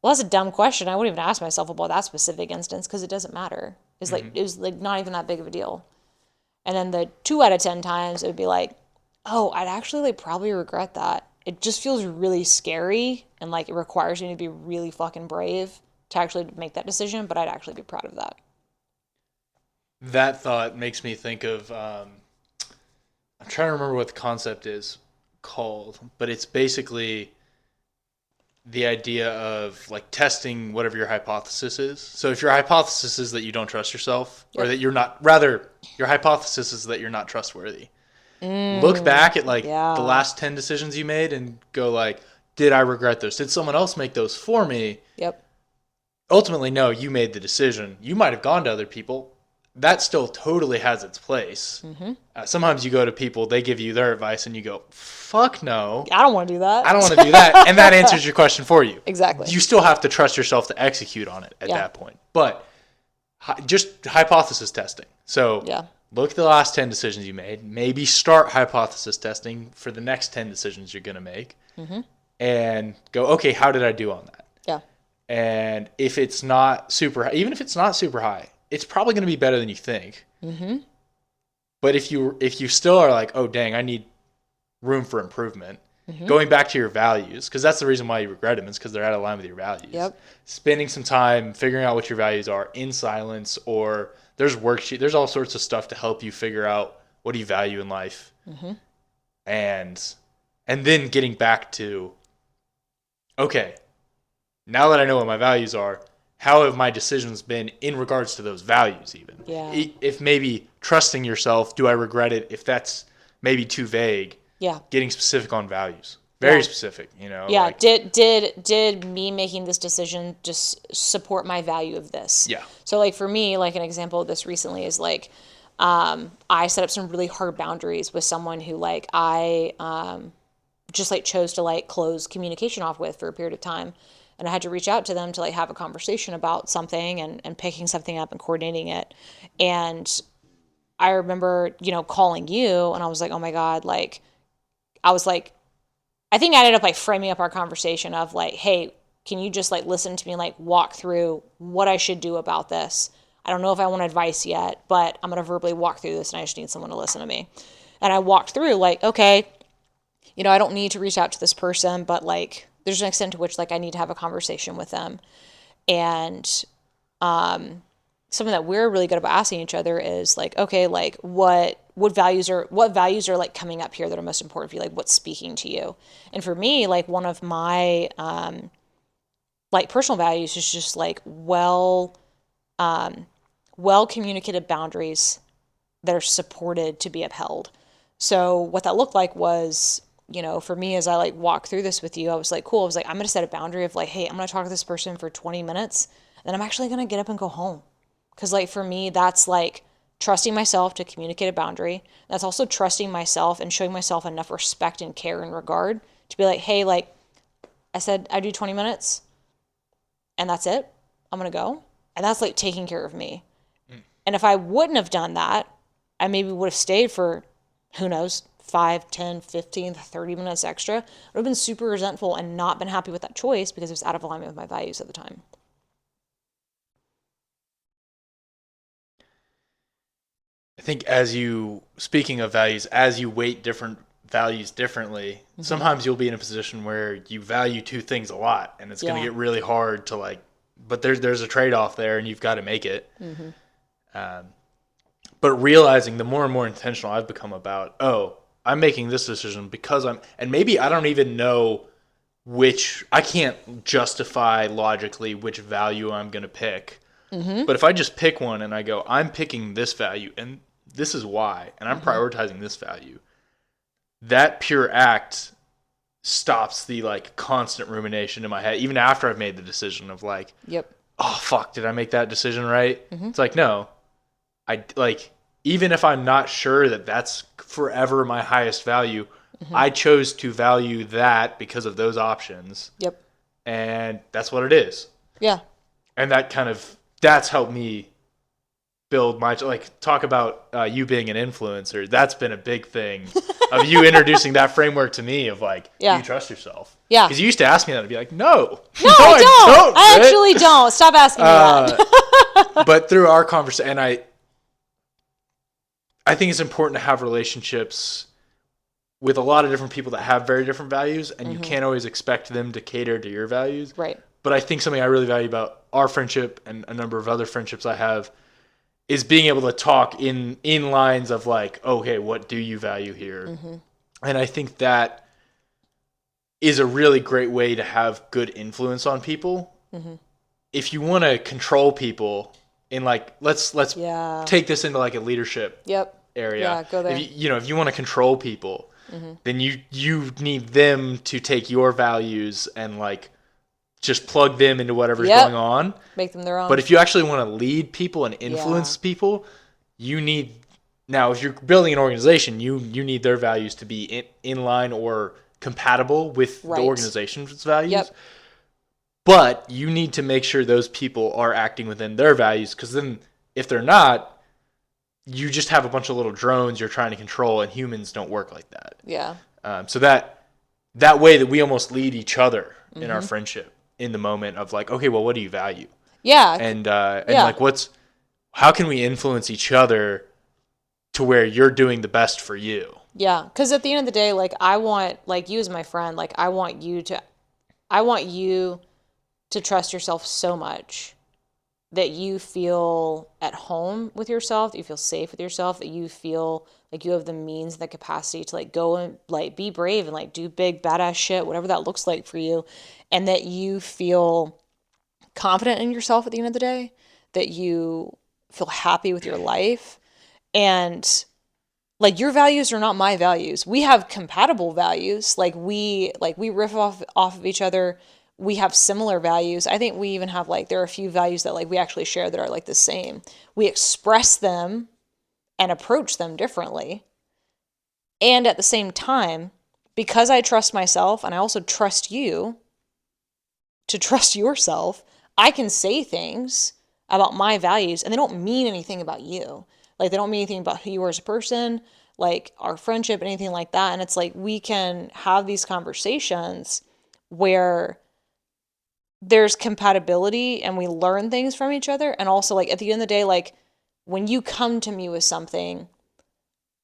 well, that's a dumb question. I wouldn't even ask myself about that specific instance because it doesn't matter. It was like not even that big of a deal. And then the 2 out of 10 times, it would be like, oh, I'd actually like probably regret that. It just feels really scary and like it requires me to be really fucking brave to actually make that decision, but I'd actually be proud of that. That thought makes me think of, I'm trying to remember what the concept is called, but it's basically the idea of like testing whatever your hypothesis is. So if your hypothesis is that you don't trust yourself, or that you're not, rather, your hypothesis is that you're not trustworthy. Look back at like the last 10 decisions you made and go like, did I regret those? Did someone else make those for me? Yep. Ultimately, no, you made the decision. You might have gone to other people. That still totally has its place. Sometimes you go to people, they give you their advice, and you go, fuck no. I don't want to do that. I don't want to do that. And that answers your question for you. Exactly. You still have to trust yourself to execute on it at that point. But just hypothesis testing. So look at the last 10 decisions you made. Maybe start hypothesis testing for the next 10 decisions you're going to make. And go, okay, how did I do on that? Yeah. And if it's not super high, even if it's not super high, it's probably going to be better than you think. Mm-hmm. But if you still are like, oh dang, I need room for improvement, Mm-hmm. going back to your values, because that's the reason why you regret them, is because they're out of line with your values. Yep. Spending some time figuring out what your values are in silence, or there's worksheet, there's all sorts of stuff to help you figure out what do you value in life, Mm-hmm. and then getting back to, okay, now that I know what my values are, how have my decisions been in regards to those values even? Yeah. If maybe trusting yourself, do I regret it? If that's maybe too vague, Yeah. getting specific on values. Very Yeah. specific, Yeah. like, Did me making this decision just support my value of this? yeah. So like for me, like an example of this recently is like I set up some really hard boundaries with someone who like I just like chose to like close communication off with for a period of time. And I had to reach out to them to like have a conversation about something and picking something up and coordinating it. And I remember, calling you and I was like, oh my God, like, I was like, I think I ended up like framing up our conversation of like, hey, can you just like listen to me, like walk through what I should do about this? I don't know if I want advice yet, but I'm going to verbally walk through this and I just need someone to listen to me. And I walked through like, okay, I don't need to reach out to this person, but like there's an extent to which like I need to have a conversation with them. And something that we're really good about asking each other is like, okay, like what values are like coming up here that are most important for you? Like what's speaking to you? And for me, like one of my like personal values is just like well communicated boundaries that are supported to be upheld. So what that looked like was, for me as I like walk through this with you, I was like, cool. I was like, I'm gonna set a boundary of like, hey, I'm gonna talk to this person for 20 minutes, and then I'm actually gonna get up and go home. Cause like for me, that's like trusting myself to communicate a boundary. That's also trusting myself and showing myself enough respect and care and regard to be like, hey, like I said, I do 20 minutes and that's it. I'm gonna go. And that's like taking care of me. And if I wouldn't have done that, I maybe would have stayed for, who knows, 5, 10, 15, 30 minutes extra. I would have been super resentful and not been happy with that choice because it was out of alignment with my values at the time. I think speaking of values, as you weight different values differently, sometimes you'll be in a position where you value two things a lot, and it's going to Yeah. get really hard to like, but there's a trade-off there, and you've got to make it. Um, but realizing the more and more intentional I've become about, oh, I'm making this decision because and maybe I don't even know I can't justify logically which value I'm going to pick. But if I just pick one and I go, I'm picking this value and this is why, and I'm prioritizing this value, that pure act stops the like constant rumination in my head, even after I've made the decision of like, Yep. oh fuck, did I make that decision right? It's like, no, I like, even if I'm not sure that that's forever my highest value, I chose to value that because of those options, Yep. and that's what it is. Yeah. And that's helped me build my, like, talk about you being an influencer. That's been a big thing of you introducing that framework to me of like, do Yeah. you trust yourself? Yeah. Because you used to ask me that and be like, no, No, I don't. I Britt. actually don't. Stop asking me that. But through our conversation, and I think it's important to have relationships with a lot of different people that have very different values, and you can't always expect them to cater to your values. Right. But I think something I really value about our friendship and a number of other friendships I have is being able to talk in lines of like, okay, what do you value here? And I think that is a really great way to have good influence on people. If you want to control people in like, let's Yeah. take this into like a leadership Yep. area. Yeah, go there. If you want to control people, then you need them to take your values and like just plug them into whatever's Yep. going on. Make them their own. But if you actually want to lead people and influence people, you need, now if you're building an organization, you need their values to be in line or compatible with the organization's values. Yep. But you need to make sure those people are acting within their values, because then if they're not, you just have a bunch of little drones you're trying to control, and humans don't work like that. Yeah. So that way that we almost lead each other in our friendship. in the moment of like, okay, well, what do you value? Yeah. And Yeah. like, how can we influence each other to where you're doing the best for you? Yeah. Because at the end of the day, like, I want, like, you as my friend, like, I want you to trust yourself so much that you feel at home with yourself, that you feel safe with yourself, that you feel like you have the means, the capacity to like go and like be brave and like do big badass shit, whatever that looks like for you, and that you feel confident in yourself at the end of the day, that you feel happy with your life, and like your values are not my values. We have compatible values. Like we riff off of each other. We have similar values. I think we even have like there are a few values that like we actually share that are like the same. We express them and approach them differently. And at the same time, because I trust myself and I also trust you to trust yourself, I can say things about my values and they don't mean anything about you. Like they don't mean anything about who you are as a person, like our friendship, anything like that. And it's like we can have these conversations where there's compatibility and we learn things from each other. And also, like, at the end of the day, like, when you come to me with something,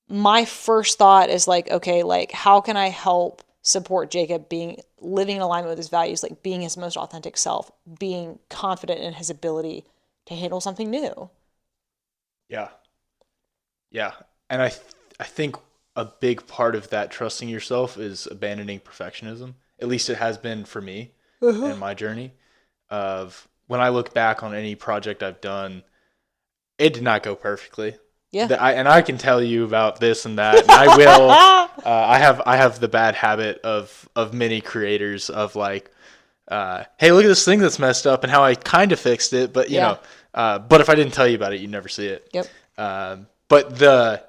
my first thought is like, okay, like, how can I help support Jacob being living in alignment with his values, like being his most authentic self, being confident in his ability to handle something new? Yeah. Yeah. And I think a big part of that trusting yourself is abandoning perfectionism. At least it has been for me and my journey of when I look back on any project I've done, it did not go perfectly. Yeah. And I can tell you about this and that, and I will. I have the bad habit of many creators of like, hey, look at this thing that's messed up and how I kind of fixed it, but Yeah. but if I didn't tell you about it, you'd never see it. Yep. But the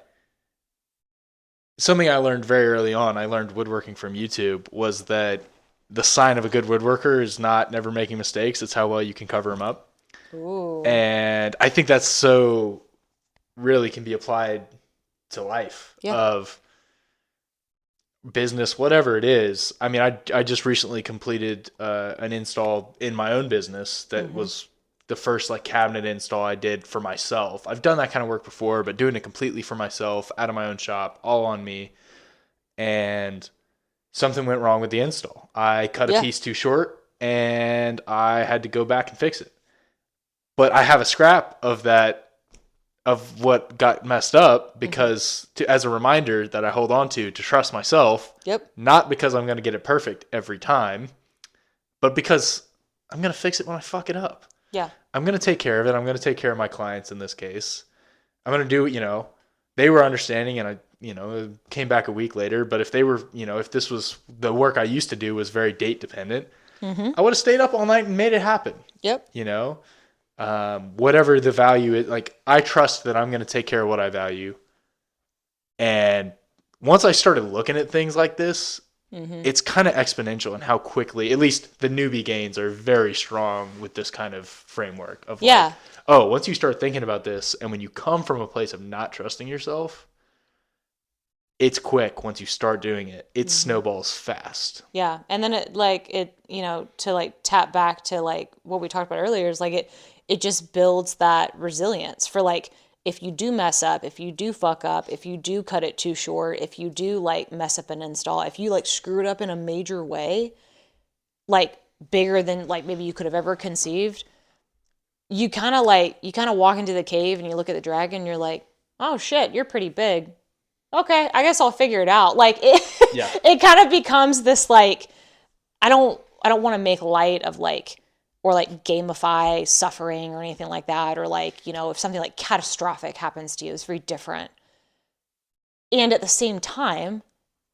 something I learned very early on, I learned woodworking from YouTube, was that the sign of a good woodworker is not never making mistakes. It's how well you can cover them up. Ooh. And I think that's so really can be applied to life Yeah. of business, whatever it is. I mean, I just recently completed an install in my own business that Mm-hmm. was the first like cabinet install I did for myself. I've done that kind of work before, but doing it completely for myself out of my own shop, all on me. And something went wrong with the install. I cut a Yeah. piece too short and I had to go back and fix it. But I have a scrap of that of what got messed up Mm-hmm. because as a reminder that I hold on to trust myself, Yep. not because I'm going to get it perfect every time, but because I'm going to fix it when I fuck it up. Yeah. I'm going to take care of it. I'm going to take care of my clients in this case. I'm going to do, they were understanding and it came back a week later, but if they were, if this was the work I used to do was very date dependent, Mm-hmm. I would have stayed up all night and made it happen, Yep. you know? Whatever the value is, like I trust that I'm going to take care of what I value. And once I started looking at things like this, Mm-hmm. it's kind of exponential in how quickly, at least the newbie gains are very strong with this kind of framework of like, Yeah. oh, once you start thinking about this and when you come from a place of not trusting yourself, it's quick. Once you start doing it, it Mm-hmm. snowballs fast. Yeah. And then to like tap back to like what we talked about earlier is like it just builds that resilience for like if you do mess up, if you do fuck up, if you do cut it too short, if you do like mess up an install, if you like screw it up in a major way, like bigger than like maybe you could have ever conceived, you kind of walk into the cave and you look at the dragon, and you're like, "Oh shit, you're pretty big. Okay, I guess I'll figure it out." Like it Yeah. it kind of becomes this like I don't want to make light of like or like gamify suffering or anything like that or like, if something like catastrophic happens to you, it's very different. And at the same time,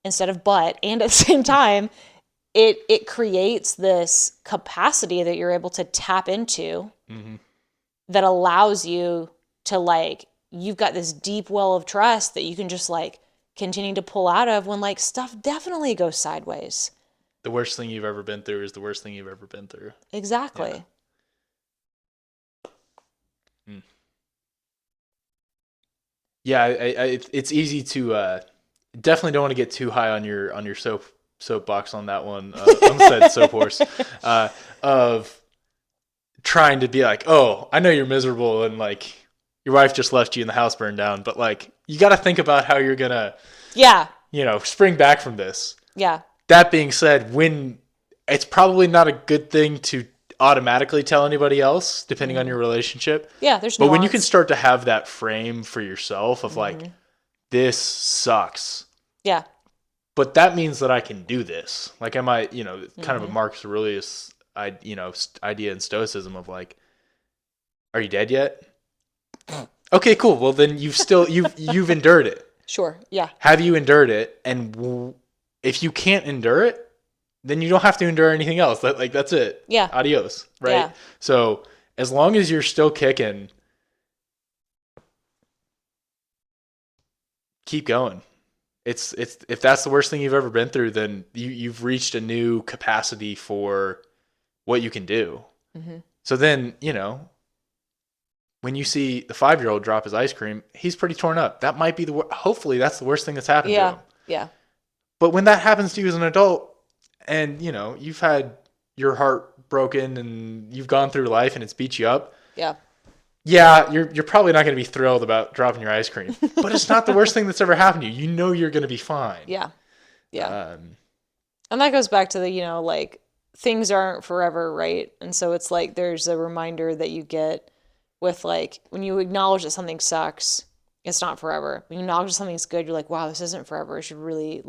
instead of but, and at the same time, it creates this capacity that you're able to tap into Mm-hmm. that allows you to like you've got this deep well of trust that you can just like continue to pull out of when like stuff definitely goes sideways. The worst thing you've ever been through is the worst thing you've ever been through. Yeah. Exactly. Mm. Yeah, it's easy to definitely don't want to get too high on your soapbox on that one, on the said soap horse, of trying to be like, oh, I know you're miserable and like your wife just left you and the house burned down, but like you got to think about how you're gonna, Yeah. spring back from this. Yeah. That being said, when it's probably not a good thing to automatically tell anybody else, depending on your relationship. Yeah. There's But when you can nuance. start to have that frame for yourself of like, this sucks, Yeah. but that means that I can do this. Like, I might, kind of a Marcus Aurelius, idea in Stoicism of like, are you dead yet? Okay, cool. Well, then you've endured it. Sure. Yeah. Have you endured it? And if you can't endure it, then you don't have to endure anything else. That's it. Yeah. Adios. Right. Yeah. So as long as you're still kicking, keep going. It's if that's the worst thing you've ever been through, then you've reached a new capacity for what you can do. So then, when you see the 5-year-old drop his ice cream, he's pretty torn up. That might be hopefully that's the worst thing that's happened to him. Yeah. But when that happens to you as an adult, and you've had your heart broken and you've gone through life and it's beat you up. Yeah. Yeah, you're probably not going to be thrilled about dropping your ice cream, but it's not the worst thing that's ever happened to you. You know you're going to be fine. Yeah. Yeah. And that goes back to the, like things aren't forever, right? And so it's like there's a reminder that you get with like when you acknowledge that something sucks, it's not forever. When you acknowledge something's good, you're like, wow, this isn't forever. I should really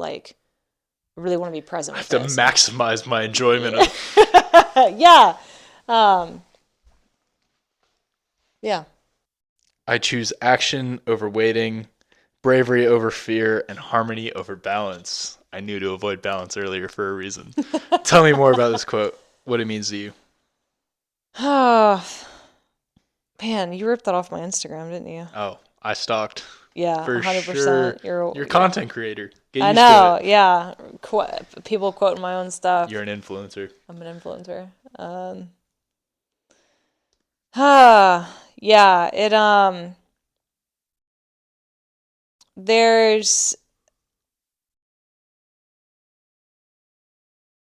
really want to be present with I have to maximize my enjoyment of yeah. Yeah. I choose action over waiting, bravery over fear, and harmony over balance. I knew to avoid balance earlier for a reason. Tell me more about this quote, what it means to you. Oh, man, you ripped that off my Instagram, didn't you? Oh, I stalked. Yeah, For 100%. sure. You're a content creator. Get I used know, to it. yeah. People quoting my own stuff. You're an influencer. I'm an influencer. Yeah,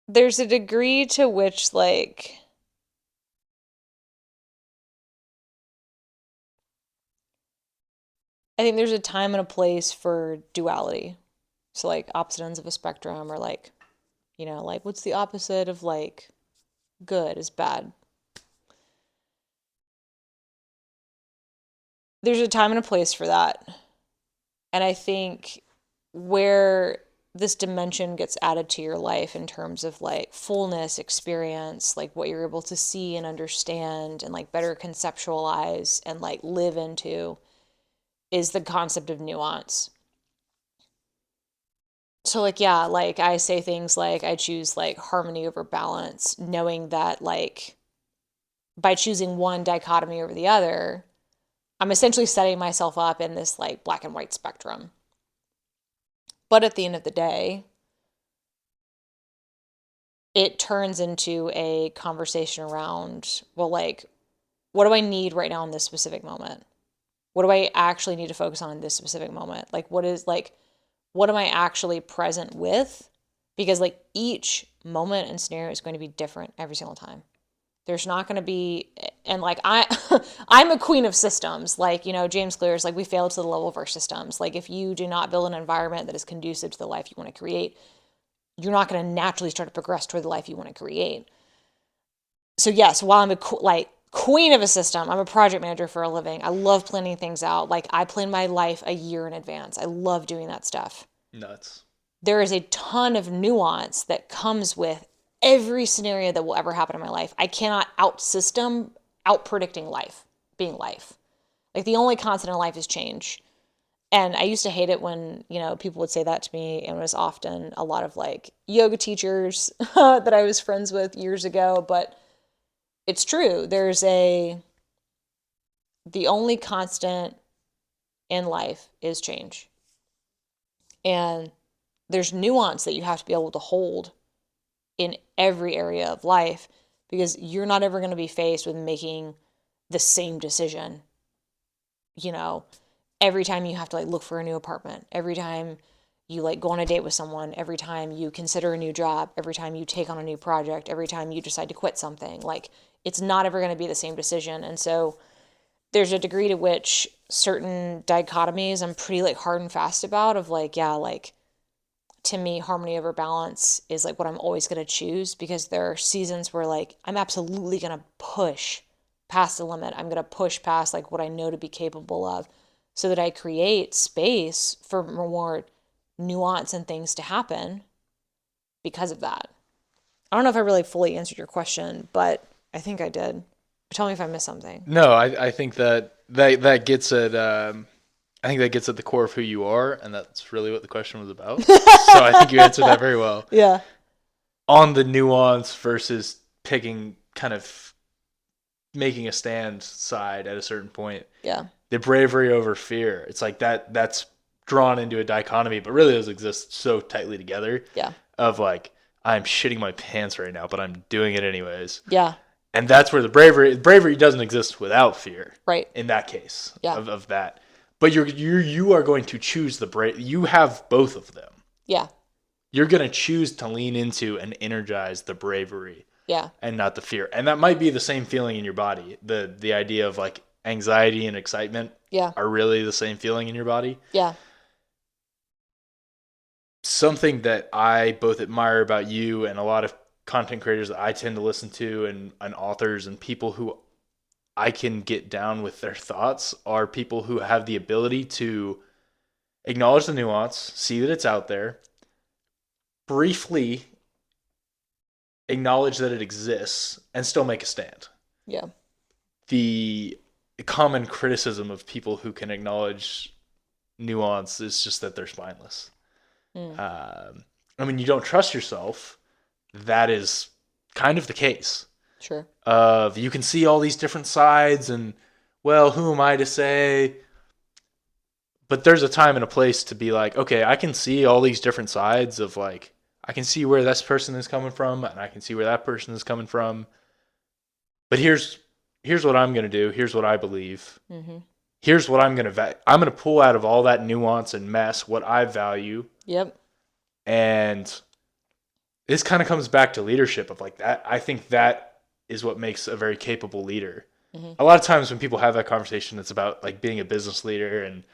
there's a degree to which like I think there's a time and a place for duality. So like opposite ends of a spectrum or like, like what's the opposite of like good is bad. There's a time and a place for that. And I think where this dimension gets added to your life in terms of like fullness, experience, like what you're able to see and understand and like better conceptualize and like live into is the concept of nuance. So like, yeah, like I say things like I choose like harmony over balance, knowing that like by choosing one dichotomy over the other, I'm essentially setting myself up in this like black and white spectrum. But at the end of the day, it turns into a conversation around, well, like, what do I need right now in this specific moment? What do I actually need to focus on in this specific moment? Like, what am I actually present with? Because like each moment and scenario is going to be different every single time. There's not going to be, and like I'm a queen of systems. Like, James Clear is like, we fail to the level of our systems. Like if you do not build an environment that is conducive to the life you want to create, you're not going to naturally start to progress toward the life you want to create. So yes, while I'm a queen of a system, I'm a project manager for a living. I love planning things out. Like I plan my life a year in advance. I love doing that stuff. Nuts. There is a ton of nuance that comes with every scenario that will ever happen in my life. I cannot out predicting life being life. Like the only constant in life is change. And I used to hate it when, people would say that to me, and it was often a lot of like yoga teachers that I was friends with years ago, but it's true. The only constant in life is change. And there's nuance that you have to be able to hold in every area of life because you're not ever going to be faced with making the same decision, every time you have to like look for a new apartment, every time you like go on a date with someone, every time you consider a new job, every time you take on a new project, every time you decide to quit something. Like it's not ever going to be the same decision. And so there's a degree to which certain dichotomies I'm pretty like hard and fast about of like, yeah, like to me, harmony over balance is like what I'm always going to choose, because there are seasons where like I'm absolutely going to push past the limit. I'm going to push past like what I know to be capable of, so that I create space for more nuance and things to happen because of that. I don't know if I really fully answered your question, but I think I did. Tell me if I missed something. No, I think that gets at I think that gets at the core of who you are, and that's really what the question was about. So I think you answered that very well. Yeah. On the nuance versus picking kind of making a stand side at a certain point. Yeah. The bravery over fear. It's like that's drawn into a dichotomy, but really those exist so tightly together Yeah. of like I'm shitting my pants right now, but I'm doing it anyways. Yeah. And that's where the bravery doesn't exist without fear. Right. In that case Yeah. of that. But you are going to choose the brave. You have both of them. Yeah. You're going to choose to lean into and energize the bravery. Yeah. And not the fear. And that might be the same feeling in your body. The idea of like anxiety and excitement Yeah. are really the same feeling in your body. Yeah. Something that I both admire about you and a lot of content creators that I tend to listen to, and authors and people who I can get down with their thoughts, are people who have the ability to acknowledge the nuance, see that it's out there, briefly acknowledge that it exists, and still make a stand. Yeah. The common criticism of people who can acknowledge nuance is just that they're spineless. I mean, you don't trust yourself. That is kind of the case. Sure. Of you can see all these different sides, and well, who am I to say? But there's a time and a place to be like, okay, I can see all these different sides of like, I can see where this person is coming from, and I can see where that person is coming from. But here's what I'm gonna do. Here's what I believe. Mm-hmm. Here's what I'm gonna pull out of all that nuance and mess what I value. Yep. And this kind of comes back to leadership of like that. I think that is what makes a very capable leader. Mm-hmm. A lot of times when people have that conversation, it's about like being a business leader, and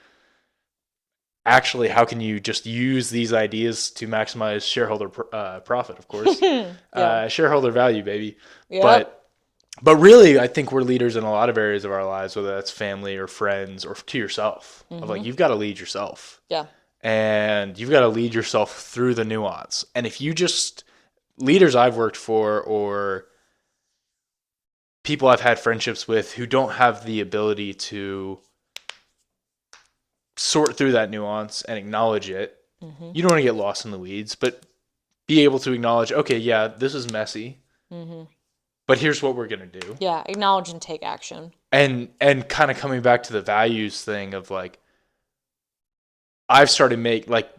actually how can you just use these ideas to maximize shareholder profit, of course. Yeah. Shareholder value, baby. Yep. But really, I think we're leaders in a lot of areas of our lives, whether that's family or friends or to yourself. Mm-hmm. Of like, you've got to lead yourself. Yeah. And you've got to lead yourself through the nuance. And if you just, leaders I've worked for or people I've had friendships with who don't have the ability to sort through that nuance and acknowledge it, Mm-hmm. you don't want to get lost in the weeds, but be able to acknowledge, okay, yeah, this is messy, Mm-hmm. but here's what we're going to do. Yeah. Acknowledge and take action. And kind of coming back to the values thing of like, I've started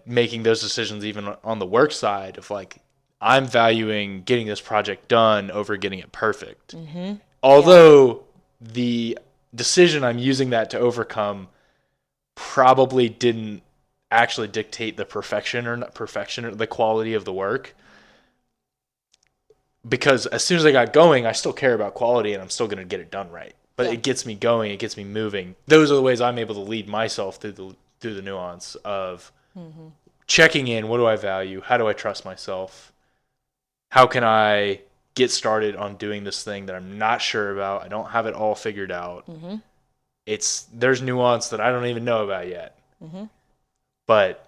making those decisions even on the work side of like, I'm valuing getting this project done over getting it perfect. Mm-hmm. Although the decision I'm using that to overcome probably didn't actually dictate the perfection or the quality of the work. Because as soon as I got going, I still care about quality and I'm still going to get it done right. But it gets me going, it gets me moving. Those are the ways I'm able to lead myself through the nuance of checking in. What do I value? How do I trust myself? How can I get started on doing this thing that I'm not sure about? I don't have it all figured out. Mm-hmm. There's nuance that I don't even know about yet. Mm-hmm. But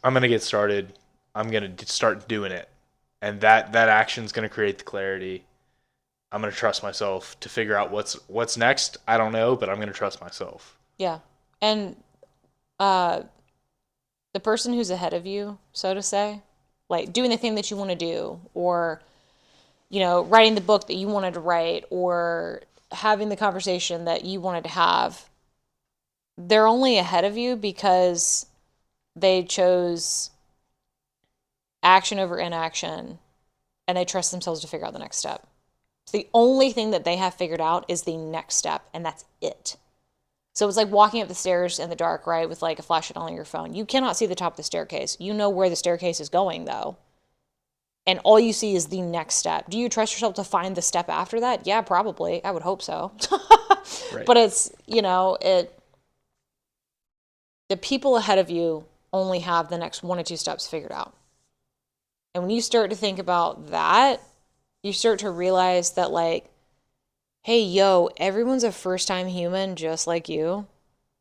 I'm going to get started. I'm going to start doing it. And that action is going to create the clarity. I'm going to trust myself to figure out what's next. I don't know, but I'm going to trust myself. Yeah. And the person who's ahead of you, so to say, like doing the thing that you want to do, or, you know, writing the book that you wanted to write, or having the conversation that you wanted to have, they're only ahead of you because they chose action over inaction, and they trust themselves to figure out the next step. So the only thing that they have figured out is the next step, and that's it. So it's like walking up the stairs in the dark, right, with like a flashlight on your phone. You cannot see the top of the staircase. You know where the staircase is going, though. And all you see is the next step. Do you trust yourself to find the step after that? Yeah, probably. I would hope so. Right. But it's, the people ahead of you only have the next 1 or 2 steps figured out. And when you start to think about that, you start to realize that, like, hey, yo, everyone's a first time human just like you.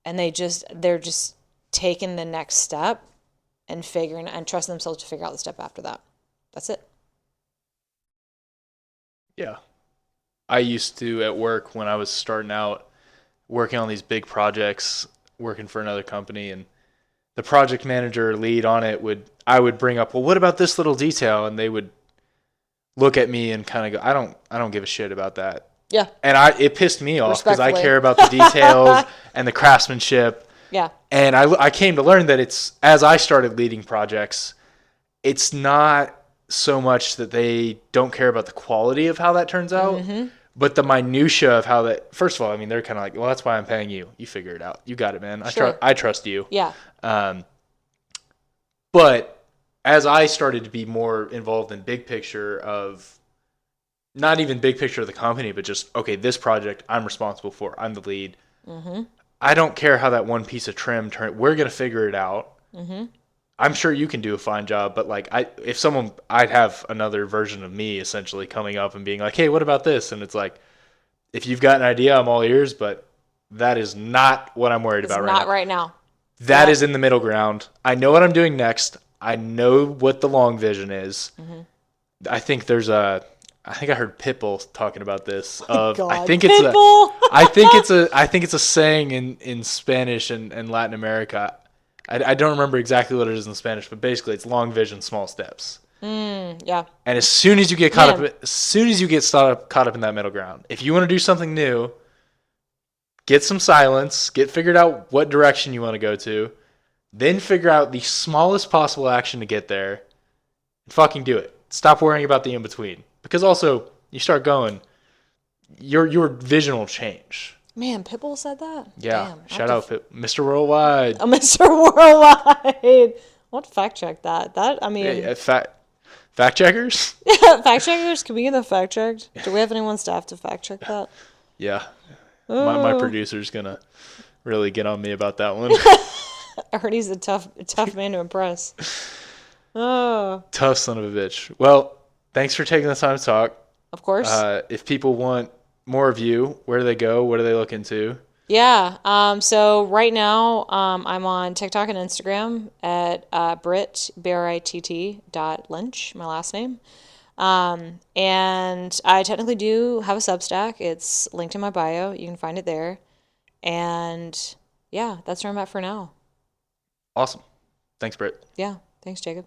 And they're just taking the next step and figuring and trusting themselves to figure out the step after that. That's it. Yeah. I used to at work when I was starting out working on these big projects, working for another company, and the project manager or lead on it I would bring up, well, what about this little detail? And they would look at me and kind of go, I don't give a shit about that. Yeah. And it pissed me off because I Respectfully. care about the details and the craftsmanship. Yeah. And I came to learn that as I started leading projects, it's not so much that they don't care about the quality of how that turns out, but the minutia of how that. First of all, I mean, they're kind of like, well, that's why I'm paying you. You figure it out. You got it, man. Sure. I trust you. Yeah. But as I started to be more involved in big picture of not even big picture of the company, but just, okay, this project I'm responsible for. I'm the lead. I don't care how that one piece of trim turned. We're going to figure it out. I'm sure you can do a fine job, but like I'd have another version of me essentially coming up and being like, hey, what about this? And it's like, if you've got an idea, I'm all ears, but that is not what I'm worried about right now. Not right now. That is in the middle ground. I know what I'm doing next. I know what the long vision is. I think I think I heard Pitbull talking about this. God, I think Pitbull. I think it's a saying in Spanish and Latin America. I don't remember exactly what it is in Spanish, but basically it's long vision, small steps. Yeah. And as soon as you get caught up in that middle ground, if you want to do something new, get some silence, figured out what direction you want to go to, then figure out the smallest possible action to get there, and fucking do it. Stop worrying about the in between, because also you start going, your vision will change. Man, Pitbull said that? Yeah. Damn, Shout out Mr. Worldwide. Oh, Mr. Worldwide. What fact check that? I mean, Yeah, fact checkers? fact checkers? Can we get that fact checked? Do we have anyone on staff to fact check that? Yeah. My producer's gonna really get on me about that one. I heard he's a tough man to impress. Oh. Tough son of a bitch. Well, thanks for taking the time to talk. Of course. If people want more of you, where do they go? What do they look into? Yeah. So right now, I'm on TikTok and Instagram at Britt Lynch, my last name. And I technically do have a Substack. It's linked in my bio. You can find it there. And yeah, that's where I'm at for now. Awesome. Thanks, Britt. Yeah. Thanks, Jacob.